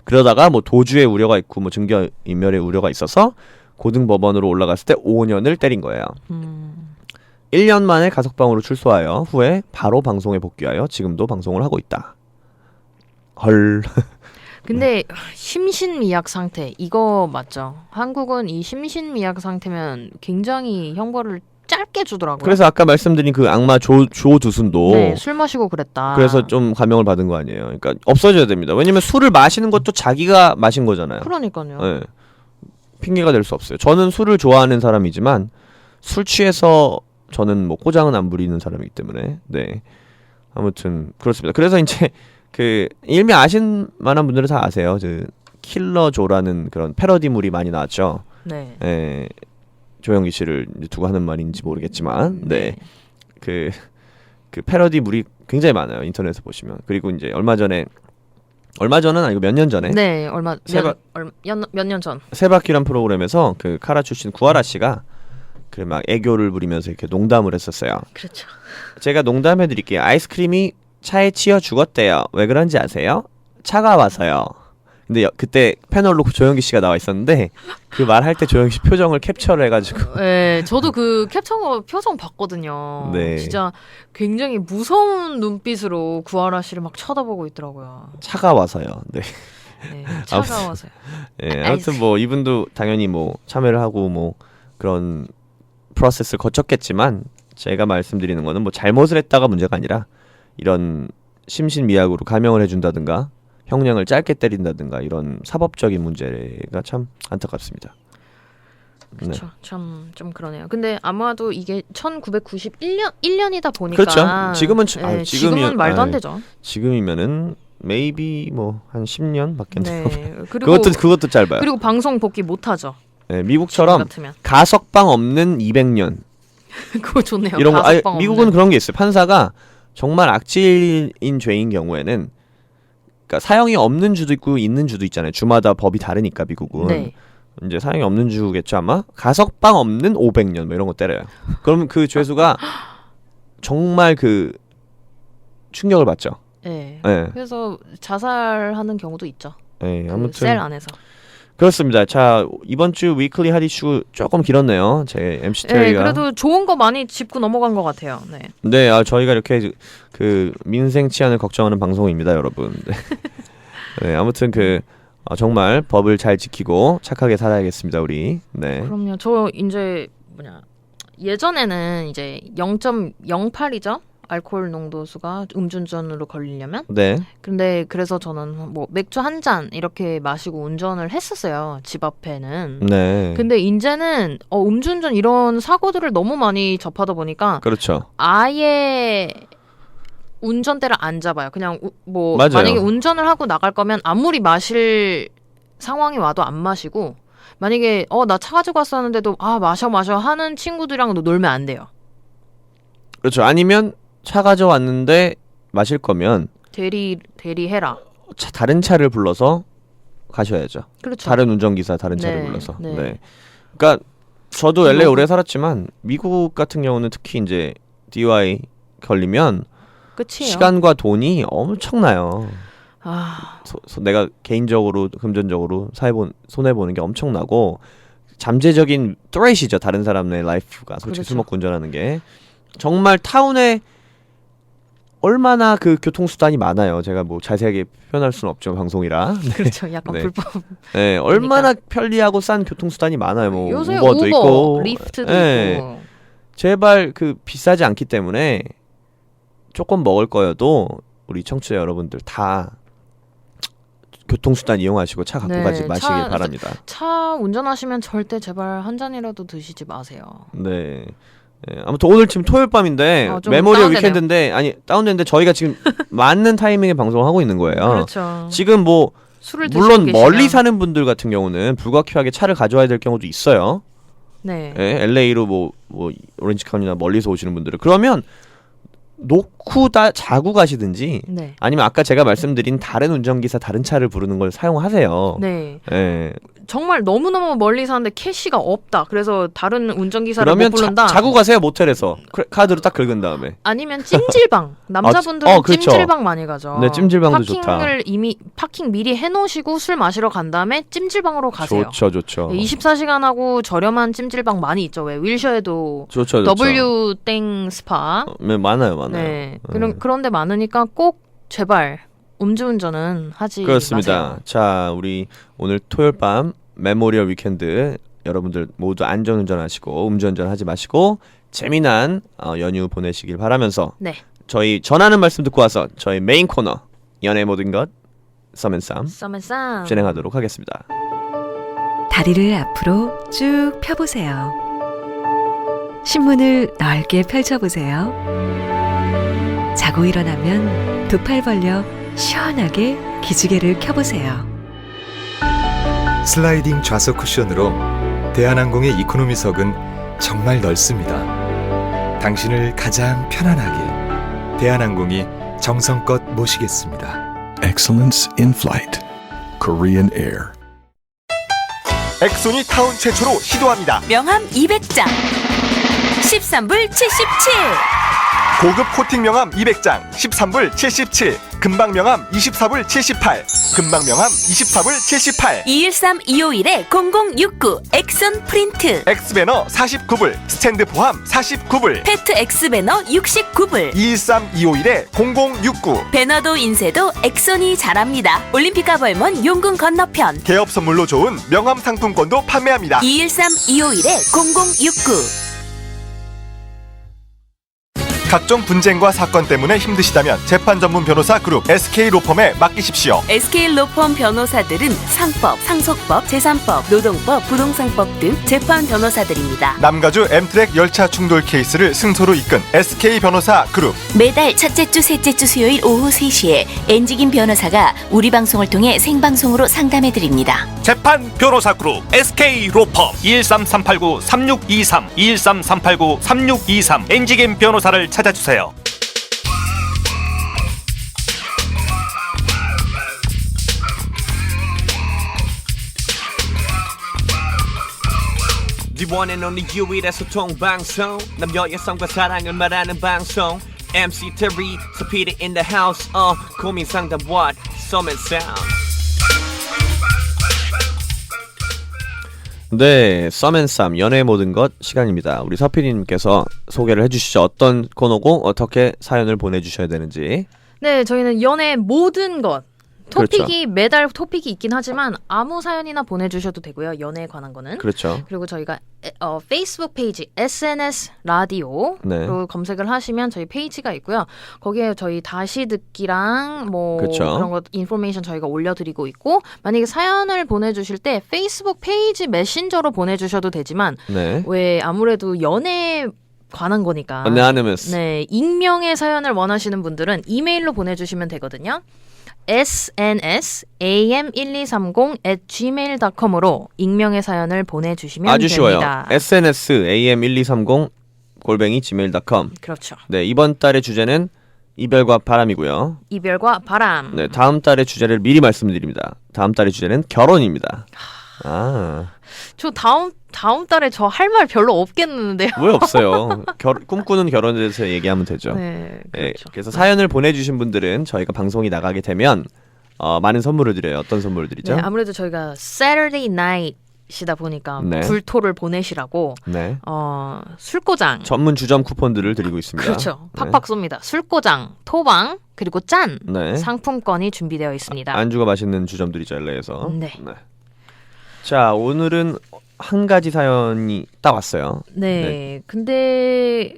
그러다가 뭐 도주의 우려가 있고 뭐 증거인멸의 우려가 있어서 고등법원으로 올라갔을 때 5년을 때린 거예요. 1년 만에 가석방으로 출소하여 후에 바로 방송에 복귀하여 지금도 방송을 하고 있다. 헐. 근데 심신미약 상태 이거 맞죠? 한국은 이 심신미약 상태면 굉장히 형벌을 짧게 주더라고요. 그래서 아까 말씀드린 그 악마 조두순도 네, 술 마시고 그랬다. 그래서 좀 감형을 받은 거 아니에요. 그러니까 없어져야 됩니다. 왜냐면 술을 마시는 것도 자기가 마신 거잖아요. 그러니까요. 네. 핑계가 될 수 없어요. 저는 술을 좋아하는 사람이지만 술 취해서 저는 뭐 꼬장은 안 부리는 사람이기 때문에 네. 아무튼 그렇습니다. 그래서 이제 그 일명 아신 만한 분들은 다 아세요. 그 킬러 조라는 그런 패러디물이 많이 나왔죠. 네. 예. 조영기 씨를 이제 두고 하는 말인지 모르겠지만 네. 그 패러디물이 굉장히 많아요. 인터넷에 보시면. 그리고 이제 얼마 전은 아니고 몇 년 전에 네, 몇 년 전. 세바퀴란 프로그램에서 그 카라 출신 구하라 씨가 그 막 애교를 부리면서 이렇게 농담을 했었어요. 그렇죠. 제가 농담해 드릴게요. 아이스크림이 차에 치여 죽었대요. 왜 그런지 아세요? 차가워서요. 근데 그때 패널로 조영기 씨가 나와 있었는데 그 말할 때 조영기 씨 표정을 캡처를 해가지고 네, 저도 그 캡처 표정 봤거든요. 네. 진짜 굉장히 무서운 눈빛으로 구하라 씨를 막 쳐다보고 있더라고요. 차가워서요. 네. 네, 차가워서요. 네, 아무튼 뭐 이분도 당연히 뭐 참여를 하고 뭐 그런 프로세스를 거쳤겠지만 제가 말씀드리는 거는 뭐 잘못을 했다가 문제가 아니라 이런 심신미약으로 감형을 해준다든가 형량을 짧게 때린다든가 이런 사법적인 문제가 참 안타깝습니다. 그렇죠. 참 좀 그러네요. 근데 아마도 이게 1991년이다 보니까 그렇죠. 지금은 지금은 말도 안 되죠. 지금이면은 maybe 뭐 한 10년 받겠네요. 네. 그리고 그것도 짧아요. 그리고 방송 복귀 못 하죠. 네, 미국처럼 같으면. 가석방 없는 200년 그거 좋네요. 이런 거 가석방 미국은 없는. 그런 게 있어요. 판사가 정말 악질인 죄인 경우에는 그러니까 사형이 없는 주도 있고 있는 주도 있잖아요. 주마다 법이 다르니까 미국은. 네. 이제 사형이 없는 주겠죠 아마. 가석방 없는 500년 뭐 이런 거 때려요. 그럼 그 죄수가 정말 그 충격을 받죠. 네. 네. 그래서 자살하는 경우도 있죠. 네, 그 아무튼 셀 안에서. 그렇습니다. 자, 이번 주 위클리 핫 이슈 조금 길었네요. 제 MC 네, 테리가. 그래도 좋은 거 많이 짚고 넘어간 것 같아요. 네. 네, 저희가 이렇게 그 민생 치안을 걱정하는 방송입니다, 여러분. 네, 네 아무튼 정말 법을 잘 지키고 착하게 살아야겠습니다, 우리. 네. 그럼요. 저 이제 예전에는 이제 0.08이죠. 알코올 농도수가 음주운전으로 걸리려면. 네. 근데 그래서 저는 뭐 맥주 한 잔 이렇게 마시고 운전을 했었어요. 집 앞에는. 네. 근데 이제는 음주운전 이런 사고들을 너무 많이 접하다 보니까 그렇죠. 아예 운전대를 안 잡아요. 그냥 맞아요. 만약에 운전을 하고 나갈 거면 아무리 마실 상황이 와도 안 마시고 만약에 나 차 가지고 왔었는데도 마셔 하는 친구들이랑 놀면 안 돼요. 그렇죠. 아니면 차 가져왔는데 마실 거면 대리해라. 다른 차를 불러서 가셔야죠. 그렇죠. 다른 운전기사 다른 차를 네, 불러서. 네. 네. 그러니까 저도 LA 오래 살았지만 미국 같은 경우는 특히 이제 DUI 걸리면 끝이에요. 시간과 돈이 엄청나요. 아, 내가 개인적으로 금전적으로 손해 보는 게 엄청나고 잠재적인 트레이시죠. 다른 사람의 라이프가 솔직히 그렇죠. 술 먹고 운전하는 게 정말 타운에 얼마나 그 교통수단이 많아요. 제가 뭐 자세하게 표현할 수는 없죠. 방송이라. 그렇죠. 약간 네. 불법. 네, 얼마나 편리하고 싼 교통수단이 많아요. 뭐 요새 우버도 있고 리프트도 네. 있고. 제발 비싸지 않기 때문에 조금 먹을 거여도 우리 청취자 여러분들 다 교통수단 이용하시고 차 갖고 네, 가지 마시길 바랍니다. 차 운전하시면 절대 제발 한 잔이라도 드시지 마세요. 네. 네, 아무튼 오늘 지금 토요일 밤인데 좀 메모리얼 다운되네요. 위켄드인데 아니 다운됐는데 저희가 지금 맞는 타이밍에 방송을 하고 있는 거예요. 그렇죠. 지금 뭐 술을 드시고 물론 계시면. 멀리 사는 분들 같은 경우는 불가피하게 차를 가져와야 될 경우도 있어요. 네. 예, LA로 뭐 오렌지 카운티나 멀리서 오시는 분들은 그러면 놓고 자고 가시든지 네. 아니면 아까 제가 말씀드린 다른 운전기사 다른 차를 부르는 걸 사용하세요. 네. 예. 정말 너무너무 멀리 사는데 캐시가 없다. 그래서 다른 운전기사를 그러면 못 부른다. 자고 가세요 모텔에서 카드로 딱 긁은 다음에. 아니면 찜질방. 남자분들은 그렇죠. 찜질방 많이 가죠. 네, 찜질방도 좋다. 파킹을 이미 파킹 미리 해놓으시고 술 마시러 간 다음에 찜질방으로 가세요. 좋죠. 24시간 하고 저렴한 찜질방 많이 있죠. 왜 윌셔에도 좋죠. W 땡 스파. 네, 많아요. 네. 그런데 많으니까 꼭 제발 음주운전은 하지 그렇습니다. 마세요. 자, 우리 오늘 토요일 밤 메모리얼 위켄드 여러분들 모두 안전운전하시고 음주운전 하지 마시고 재미난 연휴 보내시길 바라면서 네. 저희 전하는 말씀 듣고 와서 저희 메인 코너 연애 모든 것 썸앤쌈 썸앤쌈 진행하도록 하겠습니다. 다리를 앞으로 쭉 펴보세요. 신문을 넓게 펼쳐보세요. 자고 일어나면 두 팔 벌려 시원하게 기지개를 켜보세요. 슬라이딩 좌석 쿠션으로 대한항공의 이코노미석은 정말 넓습니다. 당신을 가장 편안하게 대한항공이 정성껏 모시겠습니다. Excellence in Flight. Korean Air. 엑소니 타운 최초로 시도합니다. 명함 200장 13불 77 고급 코팅 명함 200장 13불 77, 금방 명함 24불 78, 금방 명함 24불 78, 213-251-0069 엑선 프린트 엑스배너 49불, 스탠드 포함 49불, 페트 엑스배너 69불 213-251-0069 배너도 인쇄도 엑선이 잘합니다. 올림픽가 벌먼 용궁 건너편 개업 선물로 좋은 명함 상품권도 판매합니다. 213-251-0069 각종 분쟁과 사건 때문에 힘드시다면 재판 전문 변호사 그룹 SK 로펌에 맡기십시오. SK 로펌 변호사들은 상법, 상속법, 재산법, 노동법, 부동산법 등 재판 변호사들입니다. 남가주 엠트랙 열차 충돌 케이스를 승소로 이끈 SK 변호사 그룹. 매달 첫째 주, 셋째 주 수요일 오후 3시에 엔지김 변호사가 우리 방송을 통해 생방송으로 상담해드립니다. 재판 변호사 그룹 SK 로펌 213-389-3623 213-389-3623 엔지김 변호사를 찾아주세요. The one and only 유일의 소통 방송 남녀 여성과 사랑을 말하는 방송 MC Terry 서피디 in the house 고민 상담 what 썸앤쌈 네, 썸앤쌈 연애 모든 것 시간입니다. 우리 서피디님께서 소개를 해주시죠. 어떤 코너고 어떻게 사연을 보내주셔야 되는지. 네, 저희는 연애 모든 것 토픽이 그렇죠. 매달 토픽이 있긴 하지만 아무 사연이나 보내주셔도 되고요. 연애에 관한 거는. 그렇죠. 그리고 저희가 페이스북 페이지 SNS 라디오로 네. 검색을 하시면 저희 페이지가 있고요. 거기에 저희 다시 듣기랑 뭐 그렇죠. 그런 것 인포메이션 저희가 올려드리고 있고 만약에 사연을 보내주실 때 페이스북 페이지 메신저로 보내주셔도 되지만 네. 왜 아무래도 연애 관한 거니까 Anonymous. 네, 익명의 사연을 원하시는 분들은 이메일로 보내주시면 되거든요. snsam1230@gmail.com으로 익명의 사연을 보내주시면 아주 쉬워요. 됩니다. snsam1230@gmail.com. 그렇죠. 네, 이번 달의 주제는 이별과 바람이고요. 이별과 바람. 네, 다음 달의 주제를 미리 말씀드립니다. 다음 달의 주제는 결혼입니다. 저 다음 달에 저 할 말 별로 없겠는데요. 왜 없어요? 꿈꾸는 결혼에 대해서 얘기하면 되죠. 네, 네, 그렇죠. 그래서 사연을 보내주신 분들은 저희가 방송이 나가게 되면 많은 선물을 드려요. 어떤 선물을 드리죠? 네, 아무래도 저희가 Saturday Night이다 보니까 네. 불토를 보내시라고 네. 술고장. 전문 주점 쿠폰들을 드리고 있습니다. 그렇죠. 네. 팍팍 쏩니다. 술고장, 토방, 그리고 짠 네. 상품권이 준비되어 있습니다. 안주가 맛있는 주점들이죠, LA에서. 네. 자, 오늘은 한 가지 사연이 딱 왔어요. 네. 근데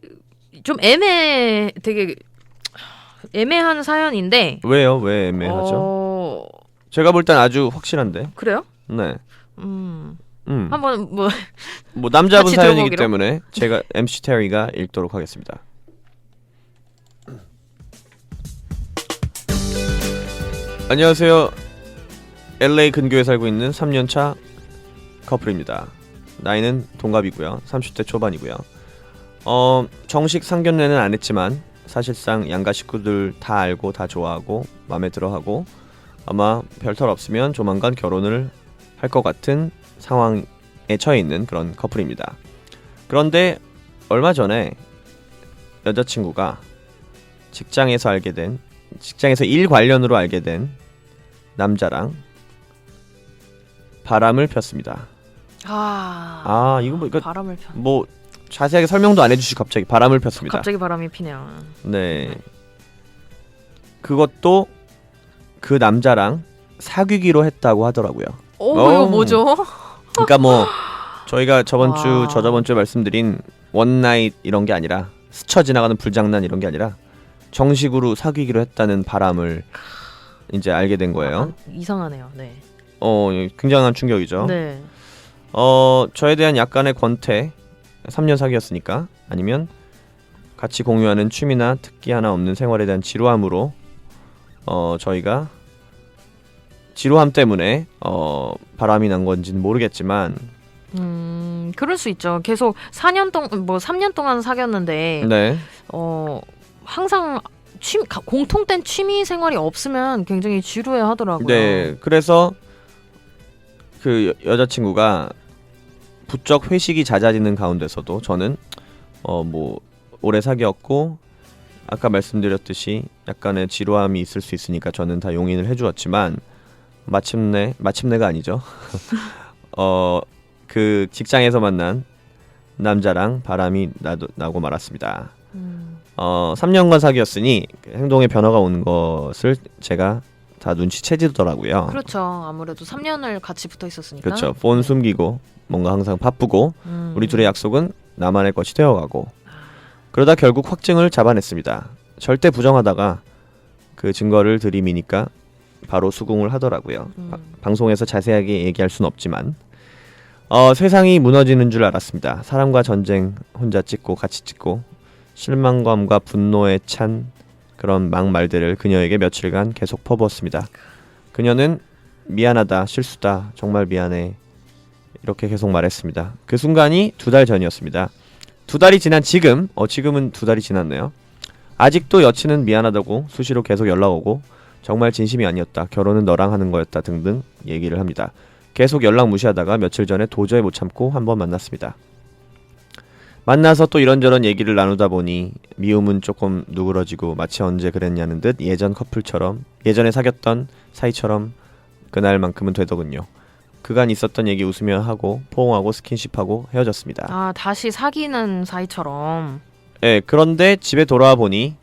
좀 되게 애매한 사연인데. 왜요? 왜 애매하죠? 제가 볼 땐 아주 확실한데. 그래요? 네. 한번 뭐 남자분 같이 사연이기 들어보기로? 때문에 제가 MC 테리가 읽도록 하겠습니다. 안녕하세요. LA 근교에 살고 있는 3년차 커플입니다. 나이는 동갑이고요. 30대 초반이고요. 정식 상견례는 안 했지만 사실상 양가 식구들 다 알고 다 좋아하고 마음에 들어하고 아마 별탈 없으면 조만간 결혼을 할 것 같은 상황에 처해 있는 그런 커플입니다. 그런데 얼마 전에 여자친구가 직장에서 일 관련으로 알게 된 남자랑 바람을 폈습니다. 이거 뭐 바람을 펴. 뭐 자세하게 설명도 안 해주시고 갑자기 바람을 폈습니다. 갑자기 바람이 피네요. 네. 그것도 그 남자랑 사귀기로 했다고 하더라고요. 이거 뭐죠? 그러니까 뭐 저희가 저번 주 와. 저저번 주에 말씀드린 원나잇 이런 게 아니라 스쳐 지나가는 불장난 이런 게 아니라 정식으로 사귀기로 했다는 바람을 이제 알게 된 거예요. 이상하네요. 네. 굉장한 충격이죠. 네. 저에 대한 약간의 권태 3년 사귀었으니까 아니면 같이 공유하는 취미나 특기 하나 없는 생활에 대한 지루함으로 저희가 지루함 때문에 바람이 난 건지는 모르겠지만 그럴 수 있죠. 계속 3년 동안 사귀었는데 네. 항상 공통된 취미 생활이 없으면 굉장히 지루해 하더라고요. 네. 그래서 그 여자친구가 부쩍 회식이 잦아지는 가운데서도 저는 뭐 오래 사귀었고 아까 말씀드렸듯이 약간의 지루함이 있을 수 있으니까 저는 다 용인을 해주었지만 마침내가 아니죠. 그 직장에서 만난 남자랑 바람이 나고 말았습니다. 3년간 사귀었으니 행동에 변화가 온 것을 제가 다 눈치채지더라고요. 그렇죠. 아무래도 3년을 같이 붙어 있었으니까. 그렇죠. 폰 숨기고 뭔가 항상 바쁘고 우리 둘의 약속은 나만의 것이 되어가고 그러다 결국 확증을 잡아냈습니다. 절대 부정하다가 그 증거를 들이미니까 바로 수긍을 하더라고요. 방송에서 자세하게 얘기할 순 없지만 세상이 무너지는 줄 알았습니다. 사람과 전쟁 혼자 찍고 같이 찍고 실망감과 분노에 찬 그런 막말들을 그녀에게 며칠간 계속 퍼부었습니다. 그녀는 미안하다, 실수다, 정말 미안해 이렇게 계속 말했습니다. 그 순간이 2달 전이었습니다. 2달이 지난 지금은 2달이 지났네요. 아직도 여친은 미안하다고 수시로 계속 연락 오고 정말 진심이 아니었다, 결혼은 너랑 하는 거였다 등등 얘기를 합니다. 계속 연락 무시하다가 며칠 전에 도저히 못 참고 한번 만났습니다. 만나서 또 이런저런 얘기를 나누다 보니 미움은 조금 누그러지고 마치 언제 그랬냐는 듯 예전에 사귀었던 사이처럼 그날만큼은 되더군요. 그간 있었던 얘기 웃으며 하고 포옹하고 스킨십하고 헤어졌습니다. 다시 사귀는 사이처럼. 네, 그런데 집에 돌아와 보니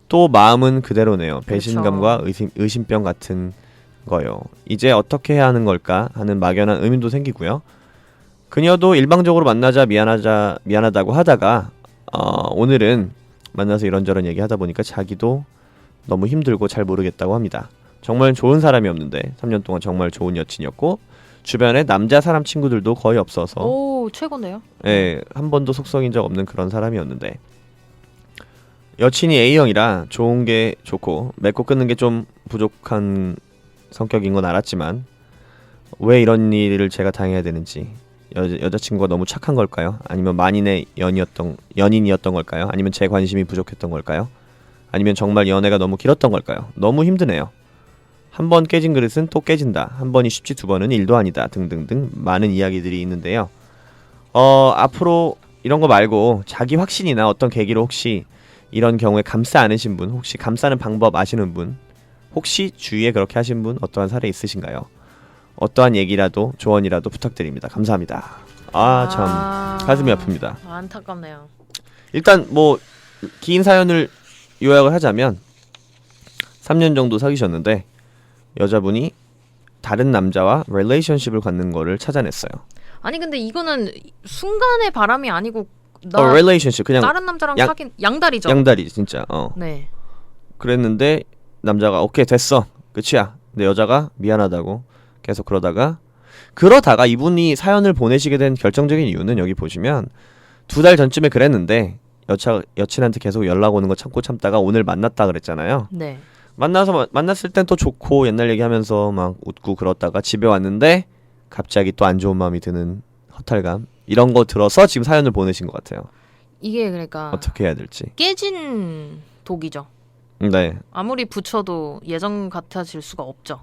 또 마음은 그대로네요. 배신감과 의심병 같은 거요. 이제 어떻게 해야 하는 걸까 하는 막연한 의문도 생기고요. 그녀도 일방적으로 만나자 미안하다고 하다가 오늘은 만나서 이런저런 얘기하다 보니까 자기도 너무 힘들고 잘 모르겠다고 합니다. 정말 좋은 사람이 없는데 3년 동안 정말 좋은 여친이었고 주변에 남자 사람 친구들도 거의 없어서 최고네요. 네, 한 번도 속썩인 적 없는 그런 사람이었는데 여친이 A형이라 좋은 게 좋고 맺고 끊는 게 좀 부족한 성격인 건 알았지만 왜 이런 일을 제가 당해야 되는지 여자친구가 너무 착한 걸까요? 아니면 만인의 연인이었던 걸까요? 아니면 제 관심이 부족했던 걸까요? 아니면 정말 연애가 너무 길었던 걸까요? 너무 힘드네요. 한 번 깨진 그릇은 또 깨진다. 한 번이 쉽지 2번은 일도 아니다. 등등등 많은 이야기들이 있는데요. 앞으로 이런 거 말고 자기 확신이나 어떤 계기로 혹시 이런 경우에 감싸 않으신 분, 혹시 감싸는 방법 아시는 분, 혹시 주위에 그렇게 하신 분 어떠한 사례 있으신가요? 어떠한 얘기라도 조언이라도 부탁드립니다. 감사합니다. 참 가슴이 아픕니다. 안타깝네요. 일단 뭐 긴 사연을 요약을 하자면 3년 정도 사귀셨는데 여자분이 다른 남자와 릴레이션십을 갖는 거를 찾아냈어요. 아니 근데 이거는 순간의 바람이 아니고 릴레이션십 그냥 다른 남자랑 사귄 양다리죠. 양다리 진짜. 네. 그랬는데 남자가 오케이 됐어 끝이야. 근데 여자가 미안하다고 계속 그러다가 이분이 사연을 보내시게 된 결정적인 이유는 여기 보시면 2달 전쯤에 그랬는데 여친한테 계속 연락 오는 거 참다가 오늘 만났다 그랬잖아요. 네. 만났을 땐 또 좋고 옛날 얘기하면서 막 웃고 그러다가 집에 왔는데 갑자기 또 안 좋은 마음이 드는 허탈감 이런 거 들어서 지금 사연을 보내신 것 같아요. 이게 그러니까 어떻게 해야 될지. 깨진 독이죠. 네. 아무리 붙여도 예전 같아질 수가 없죠.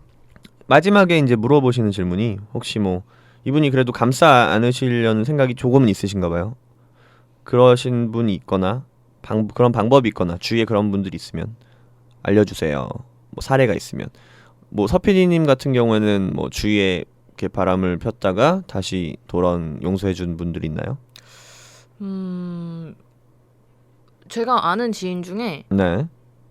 마지막에 이제 물어보시는 질문이 혹시 뭐 이분이 그래도 감싸 안으시려는 생각이 조금은 있으신가 봐요. 그러신 분이 있거나 그런 방법이 있거나 주위에 그런 분들이 있으면 알려주세요. 뭐 사례가 있으면 뭐 서PD님 같은 경우에는 뭐 주위에 이렇게 바람을 폈다가 다시 돌아온 용서해준 분들이 있나요? 제가 아는 지인 중에 네.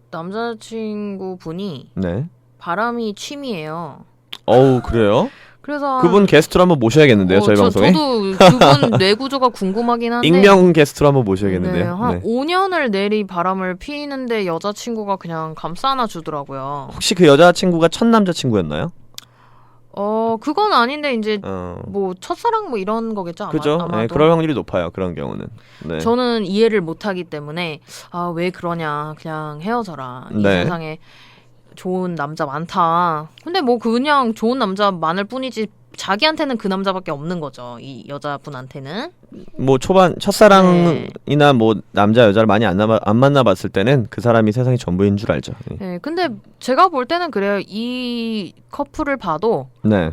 남자친구 분이 네. 바람이 취미예요. 어우 그래요? 그래서 그분 게스트로 한번 모셔야겠는데요 저희 방송에. 저도 그분 뇌구조가 궁금하긴 한데 익명 게스트로 한번 모셔야겠는데요. 네, 한 네. 5년을 내리 바람을 피는데 여자친구가 그냥 감싸 안아주더라고요. 혹시 그 여자친구가 첫 남자친구였나요? 그건 아닌데 이제 어. 뭐 첫사랑 뭐 이런 거겠죠 아마. 그죠? 아마도. 네, 그럴 확률이 높아요. 그런 경우는. 네. 저는 이해를 못하기 때문에 왜 그러냐 그냥 헤어져라. 이 네. 세상에 좋은 남자 많다. 근데 뭐 그냥 좋은 남자 많을 뿐이지 자기한테는 그 남자밖에 없는 거죠. 이 여자분한테는. 뭐 초반 첫사랑이나 뭐 남자 여자를 많이 안 만나봤을 때는 그 사람이 세상의 전부인 줄 알죠. 네. 네, 근데 제가 볼 때는 그래요. 이 커플을 봐도 네.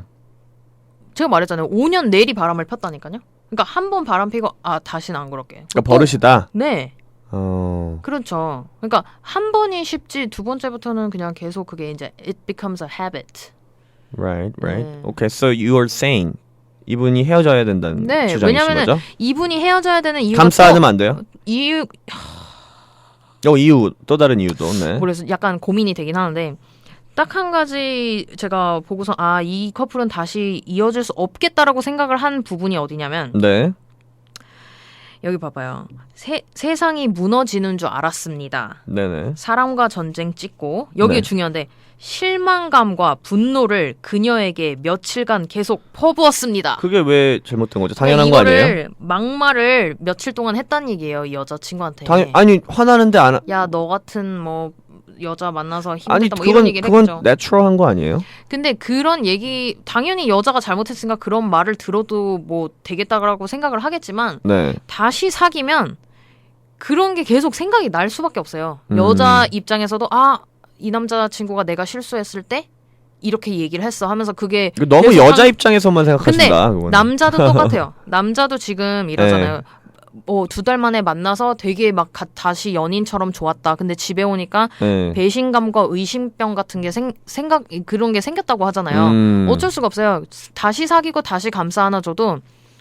제가 말했잖아요. 5년 내리 바람을 폈다니까요. 그러니까 한 번 바람 피고 다시는 안 그럴게. 그러니까 버릇이다. 네. 그렇죠. 그러니까 한 번이 쉽지 두 번째부터는 그냥 계속 그게 이제 it becomes a habit. Right. 네. Okay, so you are saying 이분이 헤어져야 된다는 네, 주장이신 왜냐면은 거죠? 이분이 헤어져야 되는 이유가 감싸 안으면 안 돼요? 이유 이유 또 다른 이유도. 네. 그래서 약간 고민이 되긴 하는데 딱 한 가지 제가 보고서 이 커플은 다시 이어질 수 없겠다라고 생각을 한 부분이 어디냐면 네. 여기 봐봐요. 세상이 무너지는 줄 알았습니다. 네네. 사랑과 전쟁 찍고 여기 네. 중요한데 실망감과 분노를 그녀에게 며칠간 계속 퍼부었습니다. 그게 왜 잘못된 거죠? 당연한 거 아니에요? 이거를 막말을 며칠 동안 했단 얘기예요. 이 여자친구한테. 아니 화나는데 안. 야 너 같은 뭐 여자 만나서 아니 힘들다 뭐 이런 얘기를 그건 했죠. 내추럴한 거 아니에요? 근데 그런 얘기 당연히 여자가 잘못했으니까 그런 말을 들어도 뭐 되겠다라고 생각을 하겠지만 네. 다시 사귀면 그런 게 계속 생각이 날 수밖에 없어요. 여자 입장에서도 이 남자친구가 내가 실수했을 때 이렇게 얘기를 했어 하면서 그게 너무 여자 입장에서만 생각하신다. 근데 그거는. 남자도 똑같아요. 남자도 지금 이러잖아요. 2달 만에 만나서 되게 막 다시 연인처럼 좋았다. 근데 집에 오니까 네. 배신감과 의심병 같은 게 그런 게 생겼다고 하잖아요. 어쩔 수가 없어요. 다시 사귀고 다시 감싸 안아줘도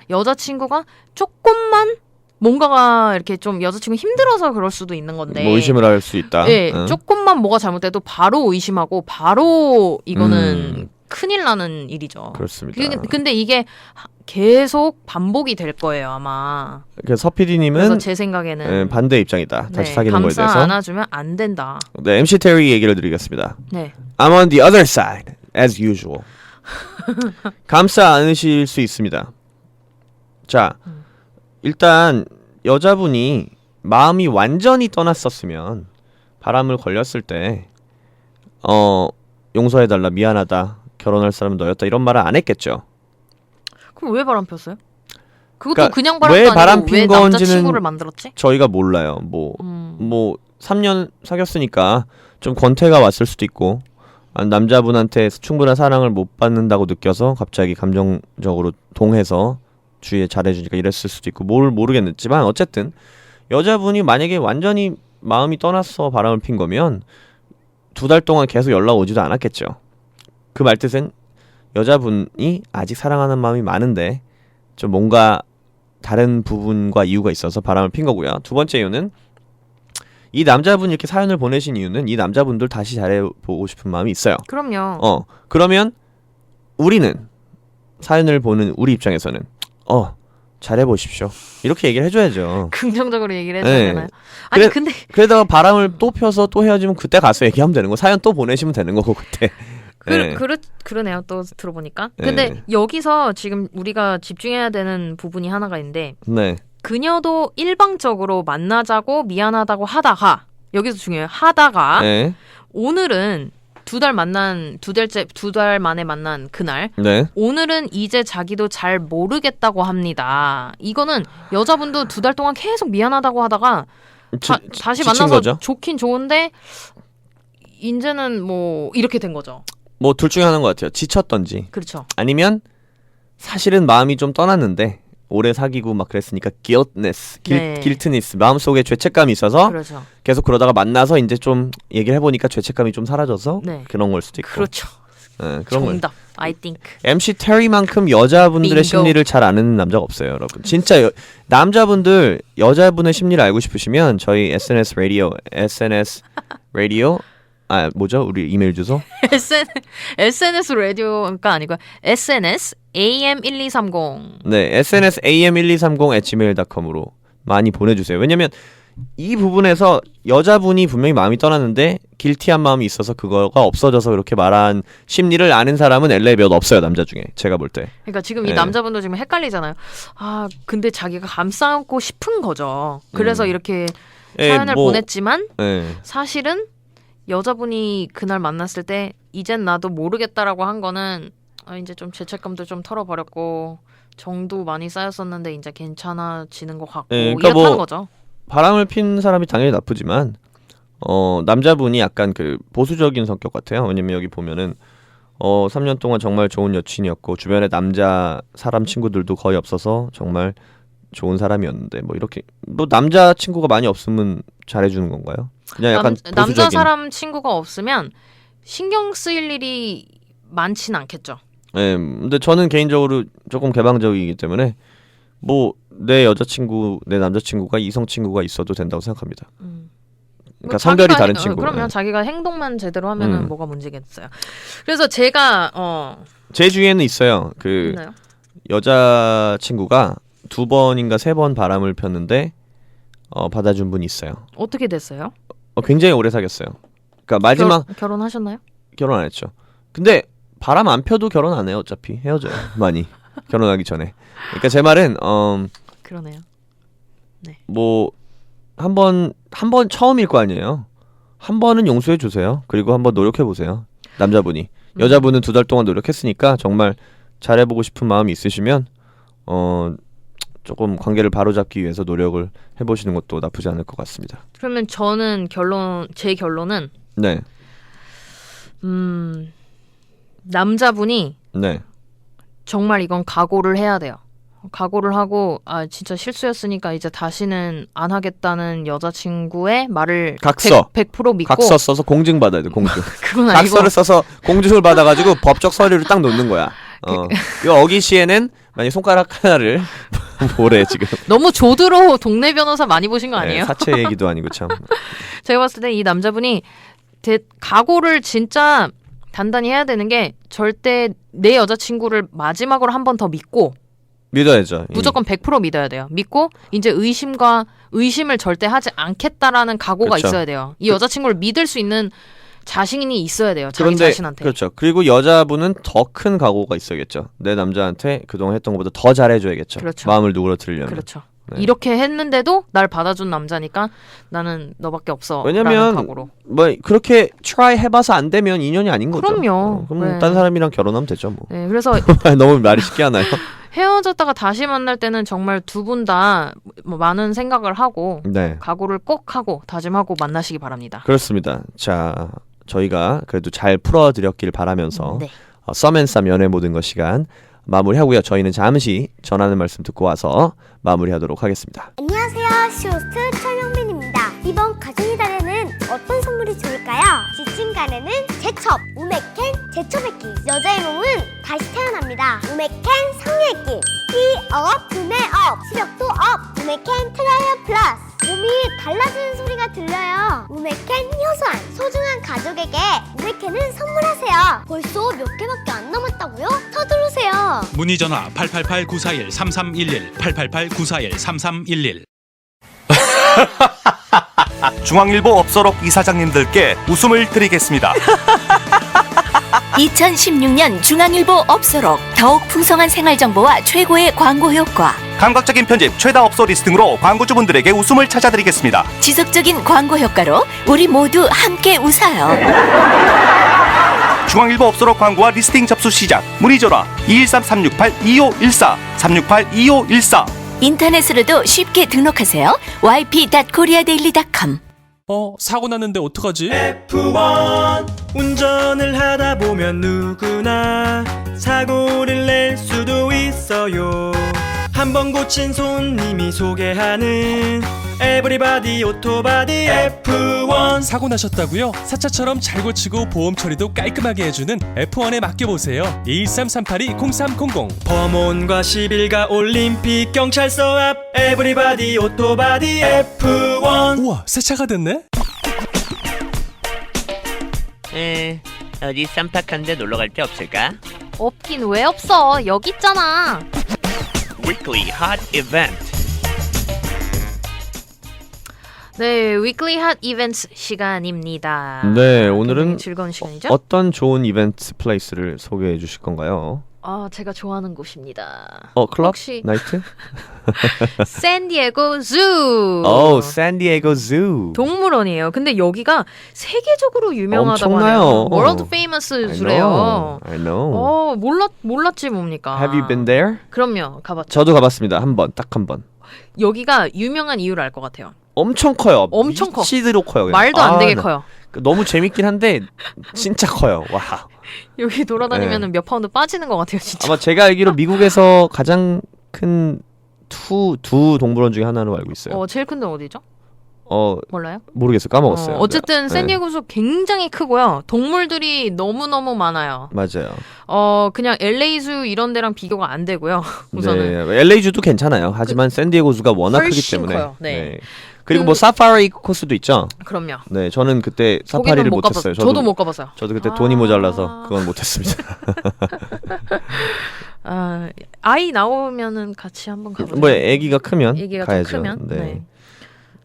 여자친구가 조금만 뭔가가 이렇게 좀 여자친구 힘들어서 그럴 수도 있는 건데 뭐 의심을 할 수 있다. 네, 조금만 뭐가 잘못돼도 바로 의심하고 바로 이거는 큰일 나는 일이죠. 그렇습니다. 근데 이게 계속 반복이 될 거예요 아마. 그래서 서PD님은 그래서 제 생각에는 반대 입장이다. 다시 네, 사귀는 거에 대해서. 감싸 안아주면 안 된다. 네, MC 테리 얘기를 드리겠습니다. 네. I'm on the other side as usual. 감싸 안으실 수 있습니다. 자, 일단 여자분이 마음이 완전히 떠났었으면 바람을 걸렸을 때 용서해달라, 미안하다, 결혼할 사람은 너였다 이런 말을 안 했겠죠. 그럼 왜 바람 폈어요? 그것도 그러니까 그냥 바람도 왜 아니고 바람 핀 왜 건지는 남자친구를 만들었지? 저희가 몰라요. 뭐 3년 사귀었으니까 좀 권태가 왔을 수도 있고 남자분한테 충분한 사랑을 못 받는다고 느껴서 갑자기 감정적으로 동해서 주위에 잘해주니까 이랬을 수도 있고 모르겠지만 어쨌든 여자분이 만약에 완전히 마음이 떠나서 바람을 핀 거면 2달 동안 계속 연락 오지도 않았겠죠. 그 말뜻은 여자분이 아직 사랑하는 마음이 많은데 좀 뭔가 다른 부분과 이유가 있어서 바람을 핀 거고요. 두 번째 이유는 이 남자분이 이렇게 사연을 보내신 이유는 이 남자분들 다시 잘해보고 싶은 마음이 있어요. 그럼요. 그러면 우리는 사연을 보는 우리 입장에서는 잘해보십시오. 이렇게 얘기를 해줘야죠. 긍정적으로 얘기를 해줘야 네. 되나요? 아니 그래- 근데 그러다가 바람을 또 펴서 또 헤어지면 그때 가서 얘기하면 되는 거. 사연 또 보내시면 되는 거고 그때. 네. 그러네요. 또 들어보니까. 네. 근데 여기서 지금 우리가 집중해야 되는 부분이 하나가 있는데 네. 그녀도 일방적으로 만나자고 미안하다고 하다가 여기서 중요해요. 하다가 네. 오늘은 두 달 만에 만난 그날 네. 오늘은 이제 자기도 잘 모르겠다고 합니다. 이거는 여자분도 두 달 동안 계속 미안하다고 하다가 다시 지친 만나서 거죠? 좋긴 좋은데 이제는 뭐 이렇게 된 거죠. 뭐 둘 중에 하나인 것 같아요. 지쳤던지 그렇죠. 아니면 사실은 마음이 좀 떠났는데 오래 사귀고 막 그랬으니까 네. guiltness 마음속에 죄책감이 있어서 그렇죠. 계속 그러다가 만나서 이제 좀 얘기를 해보니까 죄책감이 좀 사라져서 네. 그런 걸 수도 있고. 그렇죠. 네, 그런 거. 정답. I think. MC 테리만큼 여자분들의 빙고. 심리를 잘 아는 남자가 없어요, 여러분. 진짜 남자분들 여자분의 심리를 알고 싶으시면 저희 SNS 라디오 뭐죠? 우리 이메일 주소? SNS 라디오가 아니고 SNS AM1230. 네, SNS am1230@gmail.com으로 많이 보내주세요. 왜냐면 이 부분에서 여자분이 분명히 마음이 떠났는데 길티한 마음이 있어서 그거가 없어져서 그렇게 말한 심리를 아는 사람은 LA 몇 없어요, 남자 중에. 제가 볼 때. 그러니까 지금 네. 이 남자분도 지금 헷갈리잖아요. 아, 근데 자기가 감싸고 싶은 거죠. 그래서 이렇게 사연을 보냈지만 네. 사실은 여자분이 그날 만났을 때 이젠 나도 모르겠다라고 한 거는 이제 좀 죄책감도 좀 털어버렸고 정도 많이 쌓였었는데 이제 괜찮아지는 것 같고 네, 그러니까 이렇다는 뭐 거죠. 바람을 핀 사람이 당연히 나쁘지만 남자분이 약간 그 보수적인 성격 같아요. 왜냐면 여기 보면은 3년 동안 정말 좋은 여친이었고 주변에 남자 사람 친구들도 거의 없어서 정말 좋은 사람이었는데 뭐 이렇게 뭐 남자 친구가 많이 없으면 잘해주는 건가요? 그냥 약간 남자 보수적인. 사람 친구가 없으면 신경 쓰일 일이 많진 않겠죠. 네, 근데 저는 개인적으로 조금 개방적이기 때문에 뭐 내 여자친구, 내 남자친구가 이성 친구가 있어도 된다고 생각합니다. 그러니까 성별이 다른 친구. 그러면 네. 자기가 행동만 제대로 하면은 뭐가 문제겠어요. 그래서 제가 제 주위에는 있어요. 그 있나요? 여자친구가 2번인가 3번 바람을 폈는데 받아준 분이 있어요. 어떻게 됐어요? 굉장히 오래 사귀었어요. 그러니까 마지막 결혼하셨나요? 결혼 안 했죠. 근데 바람 안 펴도 결혼 안 해요. 어차피 헤어져요. 많이 결혼하기 전에. 그러니까 제 말은 그러네요. 뭐 한 번 처음일 거 아니에요. 한 번은 용서해 주세요. 그리고 한번 노력해 보세요. 남자분이. 여자분은 2달 동안 노력했으니까 정말 잘해보고 싶은 마음이 있으시면 조금 관계를 바로잡기 위해서 노력을 해보시는 것도 나쁘지 않을 것 같습니다. 그러면 제 결론은 네. 남자분이 네. 정말 이건 각오를 해야 돼요. 각오를 하고 진짜 실수였으니까 이제 다시는 안 하겠다는 여자친구의 말을 각서. 100% 믿고 각서 써서 공증 받아야 돼. 공증. 그건 아니고 각서를 써서 공증을 받아가지고 법적 서류를 딱 놓는 거야. 이거 어기 시에는 만약 손가락 하나를 뭐래 지금. 너무 조드로 동네 변호사 많이 보신 거 아니에요? 네, 사채 얘기도 아니고 참. 제가 봤을 때 이 남자분이 각오를 진짜 단단히 해야 되는 게 절대 내 여자친구를 마지막으로 한 번 더 믿고 믿어야죠. 무조건 100% 믿어야 돼요. 믿고 이제 의심을 절대 하지 않겠다라는 각오가 그쵸. 있어야 돼요. 이 여자친구를 믿을 수 있는 자신이 있어야 돼요. 자기 자신한테. 그렇죠. 그리고 여자분은 더 큰 각오가 있어야겠죠. 내 남자한테 그동안 했던 것보다 더 잘해줘야겠죠. 그렇죠. 마음을 누그러뜨리려면. 그렇죠. 네. 이렇게 했는데도 날 받아준 남자니까 나는 너밖에 없어. 왜냐면 라는 각오로. 뭐 그렇게 트라이 해봐서 안 되면 인연이 아닌 거죠. 그럼요. 그럼 네. 딴 사람이랑 결혼하면 되죠 뭐. 네, 그래서 너무 말이 쉽게 하나요? 헤어졌다가 다시 만날 때는 정말 두 분 다 많은 생각을 하고 네. 각오를 꼭 하고 다짐하고 만나시기 바랍니다. 그렇습니다. 자, 저희가 그래도 잘 풀어드렸길 바라면서 네. 썸앤쌈 연애 모든 것 시간 마무리하고요. 저희는 잠시 전하는 말씀 듣고 와서 마무리하도록 하겠습니다. 안녕하세요. 쇼호스트 최명민입니다. 이번 가정의 달에는 어떤 선물이 좋을까요? 지친 간에는 제첩, 우메캔, 제초백기. 여자의 몸은 다시 태어납니다. 우메캔 성리액기. 키 업, 두뇌 업, 시력도 업. 우메캔 트라이어 플러스. 몸이 달라지는 소리가 들려요. 우메켄 효소한 소중한 가족에게 우메켄을 선물하세요. 벌써 몇 개밖에 안 남았다고요? 서두르세요. 문의 전화 888-941-3311 888-941-3311 중앙일보 업소록 이사장님들께 웃음을 드리겠습니다. 2016년 중앙일보 업소록 더욱 풍성한 생활정보와 최고의 광고 효과 감각적인 편집, 최다 업소 리스팅으로 광고주분들에게 웃음을 찾아드리겠습니다. 지속적인 광고 효과로 우리 모두 함께 웃어요. 중앙일보 업소록 광고와 리스팅 접수 시작. 문의 전화 213-368-2514 368-2514. 인터넷으로도 쉽게 등록하세요. yp.koreadaily.com. 사고 났는데 어떡하지? F1 운전을 하다 보면 누구나 사고를 낼 수도 있어요. 한번 고친 손님이 소개하는 에브리바디 오토바디 F1. 사고 나셨다고요? 사차처럼 잘 고치고 보험 처리도 깔끔하게 해주는 F1에 맡겨보세요. 213-382-0300 범원과 11가 올림픽 경찰서 앞 에브리바디 오토바디 F1. 우와, 새 차가 됐네? 어디 쌈박한데 놀러 갈 데 없을까? 없긴 왜 없어? 여기 있잖아. Weekly Hot Event. 네, Weekly Hot Events 시간입니다. 네, 오늘은 즐거운 시간이죠? 어떤 좋은 이벤트 플레이스를 소개해 주실 건가요? 제가 좋아하는 곳입니다. 클럽? 혹시 나이트? 샌디에고 주. 샌디에고 주. 동물원이에요. 근데 여기가 세계적으로 유명하다고 엄청나요. 하네요. World famous 주래요. I know. 몰랐지 뭡니까? Have you been there? 그럼요. 가봤죠. 저도 가봤습니다. 딱 한 번. 여기가 유명한 이유를 알 것 같아요. 엄청 커요. 엄청 커. 미치도록 커요. 그냥. 말도 안 되게 커요. 너무 재밌긴 한데 진짜 커요. 와. 여기 돌아다니면 몇 파운드 빠지는 것 같아요, 진짜. 아마 제가 알기로 미국에서 가장 큰 두 동물원 중에 하나로 알고 있어요. 제일 큰 데는 어디죠? 몰라요? 모르겠어요. 까먹었어요. 어쨌든 샌디에고도 굉장히 크고요. 동물들이 너무너무 많아요. 맞아요. 그냥 LA주 이런 데랑 비교가 안 되고요. 우선은. 네, LA주도 괜찮아요. 하지만 샌디에고주가 워낙 크기 때문에. 커요. 네. 그리고 사파리 코스도 있죠. 그럼요. 네, 저는 그때 사파리를 못했어요. 저도 못 가봤어요. 저도 그때 돈이 모자라서 그건 못했습니다. 아이 나오면은 같이 한번 가보죠. 아기가 크면 아기가 가야죠. 크면. 네.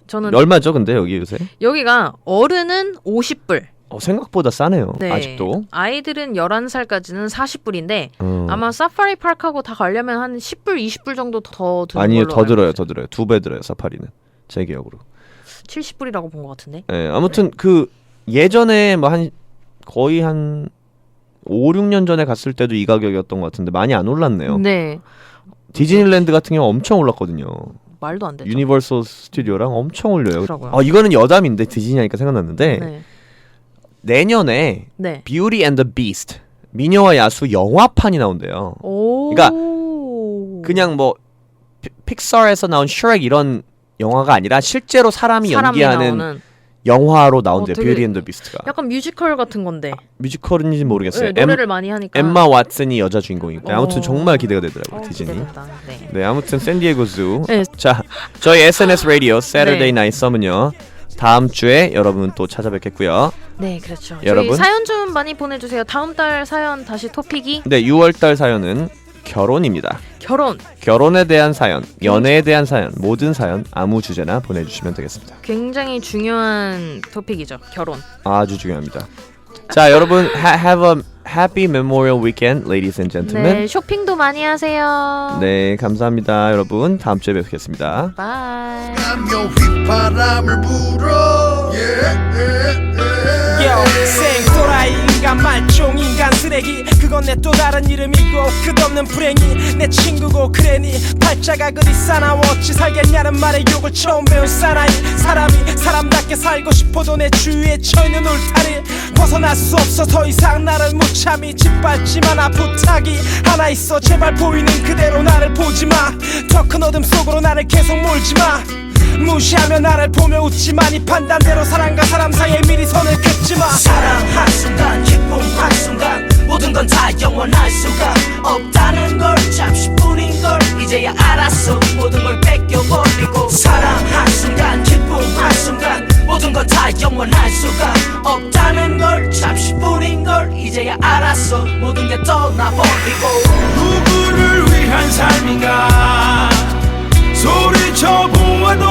저는 얼마죠, 근데 여기 요새? 여기가 어른은 50불. 생각보다 싸네요. 네. 아직도. 아이들은 11살까지는 40불인데 아마 사파리 파크하고 다 가려면 한 10불, 20불 정도 더 드는 아니요, 걸로 더 들어요. 2배 들어요. 사파리는. 제 기억으로. 70불이라고 본 것 같은데. 네, 아무튼 예전에 거의 한 5, 6년 전에 갔을 때도 이 가격이었던 것 같은데 많이 안 올랐네요. 네. 디즈니랜드 같은 경우 엄청 올랐거든요. 말도 안 되죠. 유니버설 스튜디오랑 엄청 올려요. 그러고요. 이거는 여담인데 디즈니 하니까 생각났는데 네. 내년에 네. Beauty and the Beast 미녀와 야수 영화판이 나온대요. 그러니까 그냥 픽사에서 나온 슈렉 이런 영화가 아니라 실제로 사람이 연기하는 나오는. 영화로 나온대요. 되게 뷰티 앤 더 비스트가. 약간 뮤지컬 같은 건데. 뮤지컬인지 모르겠어요. 네, 노래를 많이 하니까. 엠마 왓슨이 여자 주인공이고. 아무튼 정말 기대가 되더라고요. 디즈니. 기대된다. 네, 아무튼 샌디에고 주. 네. 자, 저희 SNS 라디오 Saturday 네. Night Sum은요. 다음 주에 여러분 또 찾아뵙겠고요. 네, 그렇죠. 여러분. 저희 사연 좀 많이 보내주세요. 다음 달 사연 다시 토픽이. 네, 6월달 사연은 결혼입니다. 결혼에 대한 사연, 연애에 대한 사연, 모든 사연 아무 주제나 보내주시면 되겠습니다. 굉장히 중요한 토픽이죠. 결혼. 아주 중요합니다. 자, 여러분 have a happy Memorial Weekend, ladies and gentlemen. 네, 쇼핑도 많이 하세요. 네, 감사합니다, 여러분. 다음 주에 뵙겠습니다. 바이. 바람을 불어 생소라이 인간 말종 인간 쓰레기 그건 내 또 다른 이름이고 끝없는 불행이 내 친구고 그래니 팔자가 그리 싸나워 어찌 살겠냐는 말에 욕을 처음 배운 사나이 사람이 사람답게 살고 싶어도 내 주위에 처있는 울타리 벗어날 수 없어 더 이상 나를 못 참이 짓밟지마 나 부탁이 하나 있어 제발 보이는 그대로 나를 보지마 더 큰 어둠 속으로 나를 계속 몰지마 무시하며 나를 보며 웃지만 이 판단대로 사람과 사람 사이에 미리 선을 긋지마 사랑 한순간 기쁨 한순간 모든 건 다 영원할 수가 없다는 걸 잠시뿐인 걸 이제야 알았어 모든 걸 뺏겨버리고 사랑 한순간 기쁨 기쁨 한순간 모든 걸 다 영원할 수가 없다는 걸 잠시뿐인 걸 이제야 알았어 모든 게 떠나버리고 누구를 위한 삶인가 소리쳐 보아도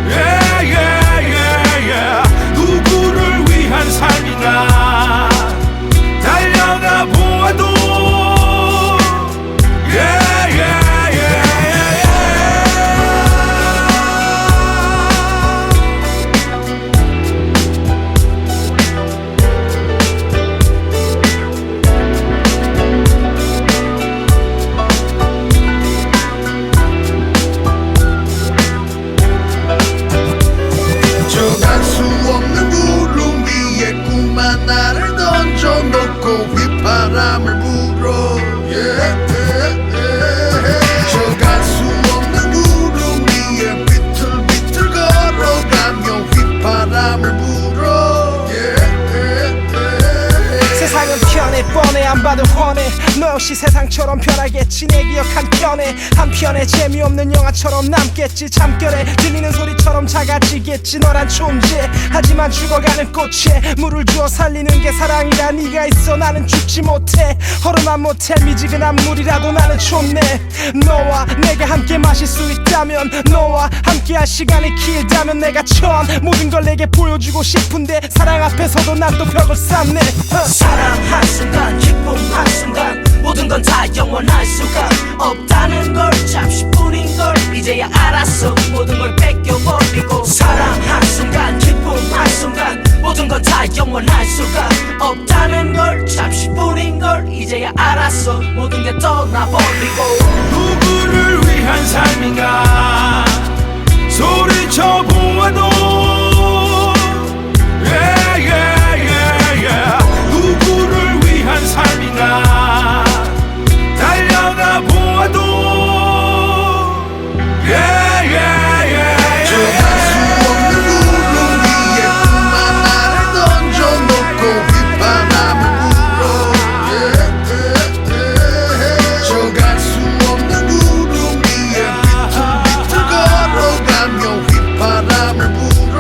yeah, yeah, yeah, yeah. 누구를 위한 삶인가 달려가 보아도 yeah, yeah, yeah, yeah, yeah. 정할 수 없는 구름 위에 꿈 하나를 던져놓고 휘바람을 불어 정할 수 없는 구름 위에 비틀비틀 걸어가며 휘바람을 불어 세상은 편해 뻔해 안 봐도 훤해 너 역시 세상처럼 변하겠지 내 기억 한편에 한편에 재미없는 영화처럼 남겠지 잠결에 들리는 소리처럼 작아지겠지 너란 존재 하지만 죽어가는 꽃에 물을 주어 살리는 게 사랑이라 네가 있어 나는 죽지 못해 허름한 모텔 미지근한 물이라도 나는 좋네 너와 내가 함께 마실 수 있다면 너와 함께 할 시간이 길다면 내가 처한 모든 걸 내게 보여주고 싶은데 사랑 앞에서도 난 또 벽을 쌓네 사랑 한순간 기쁨 한순간 모든 건 다 영원할 수가 없다는 걸 잠시뿐인 걸 이제야 알았어 모든 걸 뺏겨버리고 사랑 한순간 기쁨 한순간 모든 건 다 영원할 수가 없다는 걸 잠시뿐인 걸 이제야 알았어 모든 게 떠나버리고 누구를 위한 삶인가 소리쳐 보아도 yeah, yeah, yeah, yeah. 누구를 위한 삶인가 달려가 보아도 yeah, yeah, yeah, 정할 수 없는 구름 위에 꿈 하나를 던져놓고 휘바람을 불어 정할 수 없는 구름 위에 비틀비틀 걸어가며 휘바람을 불어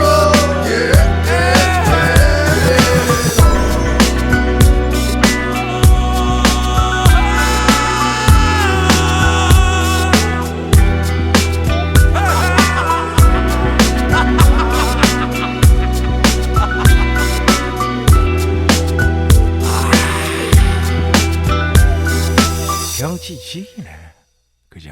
경치 지기네 그죠?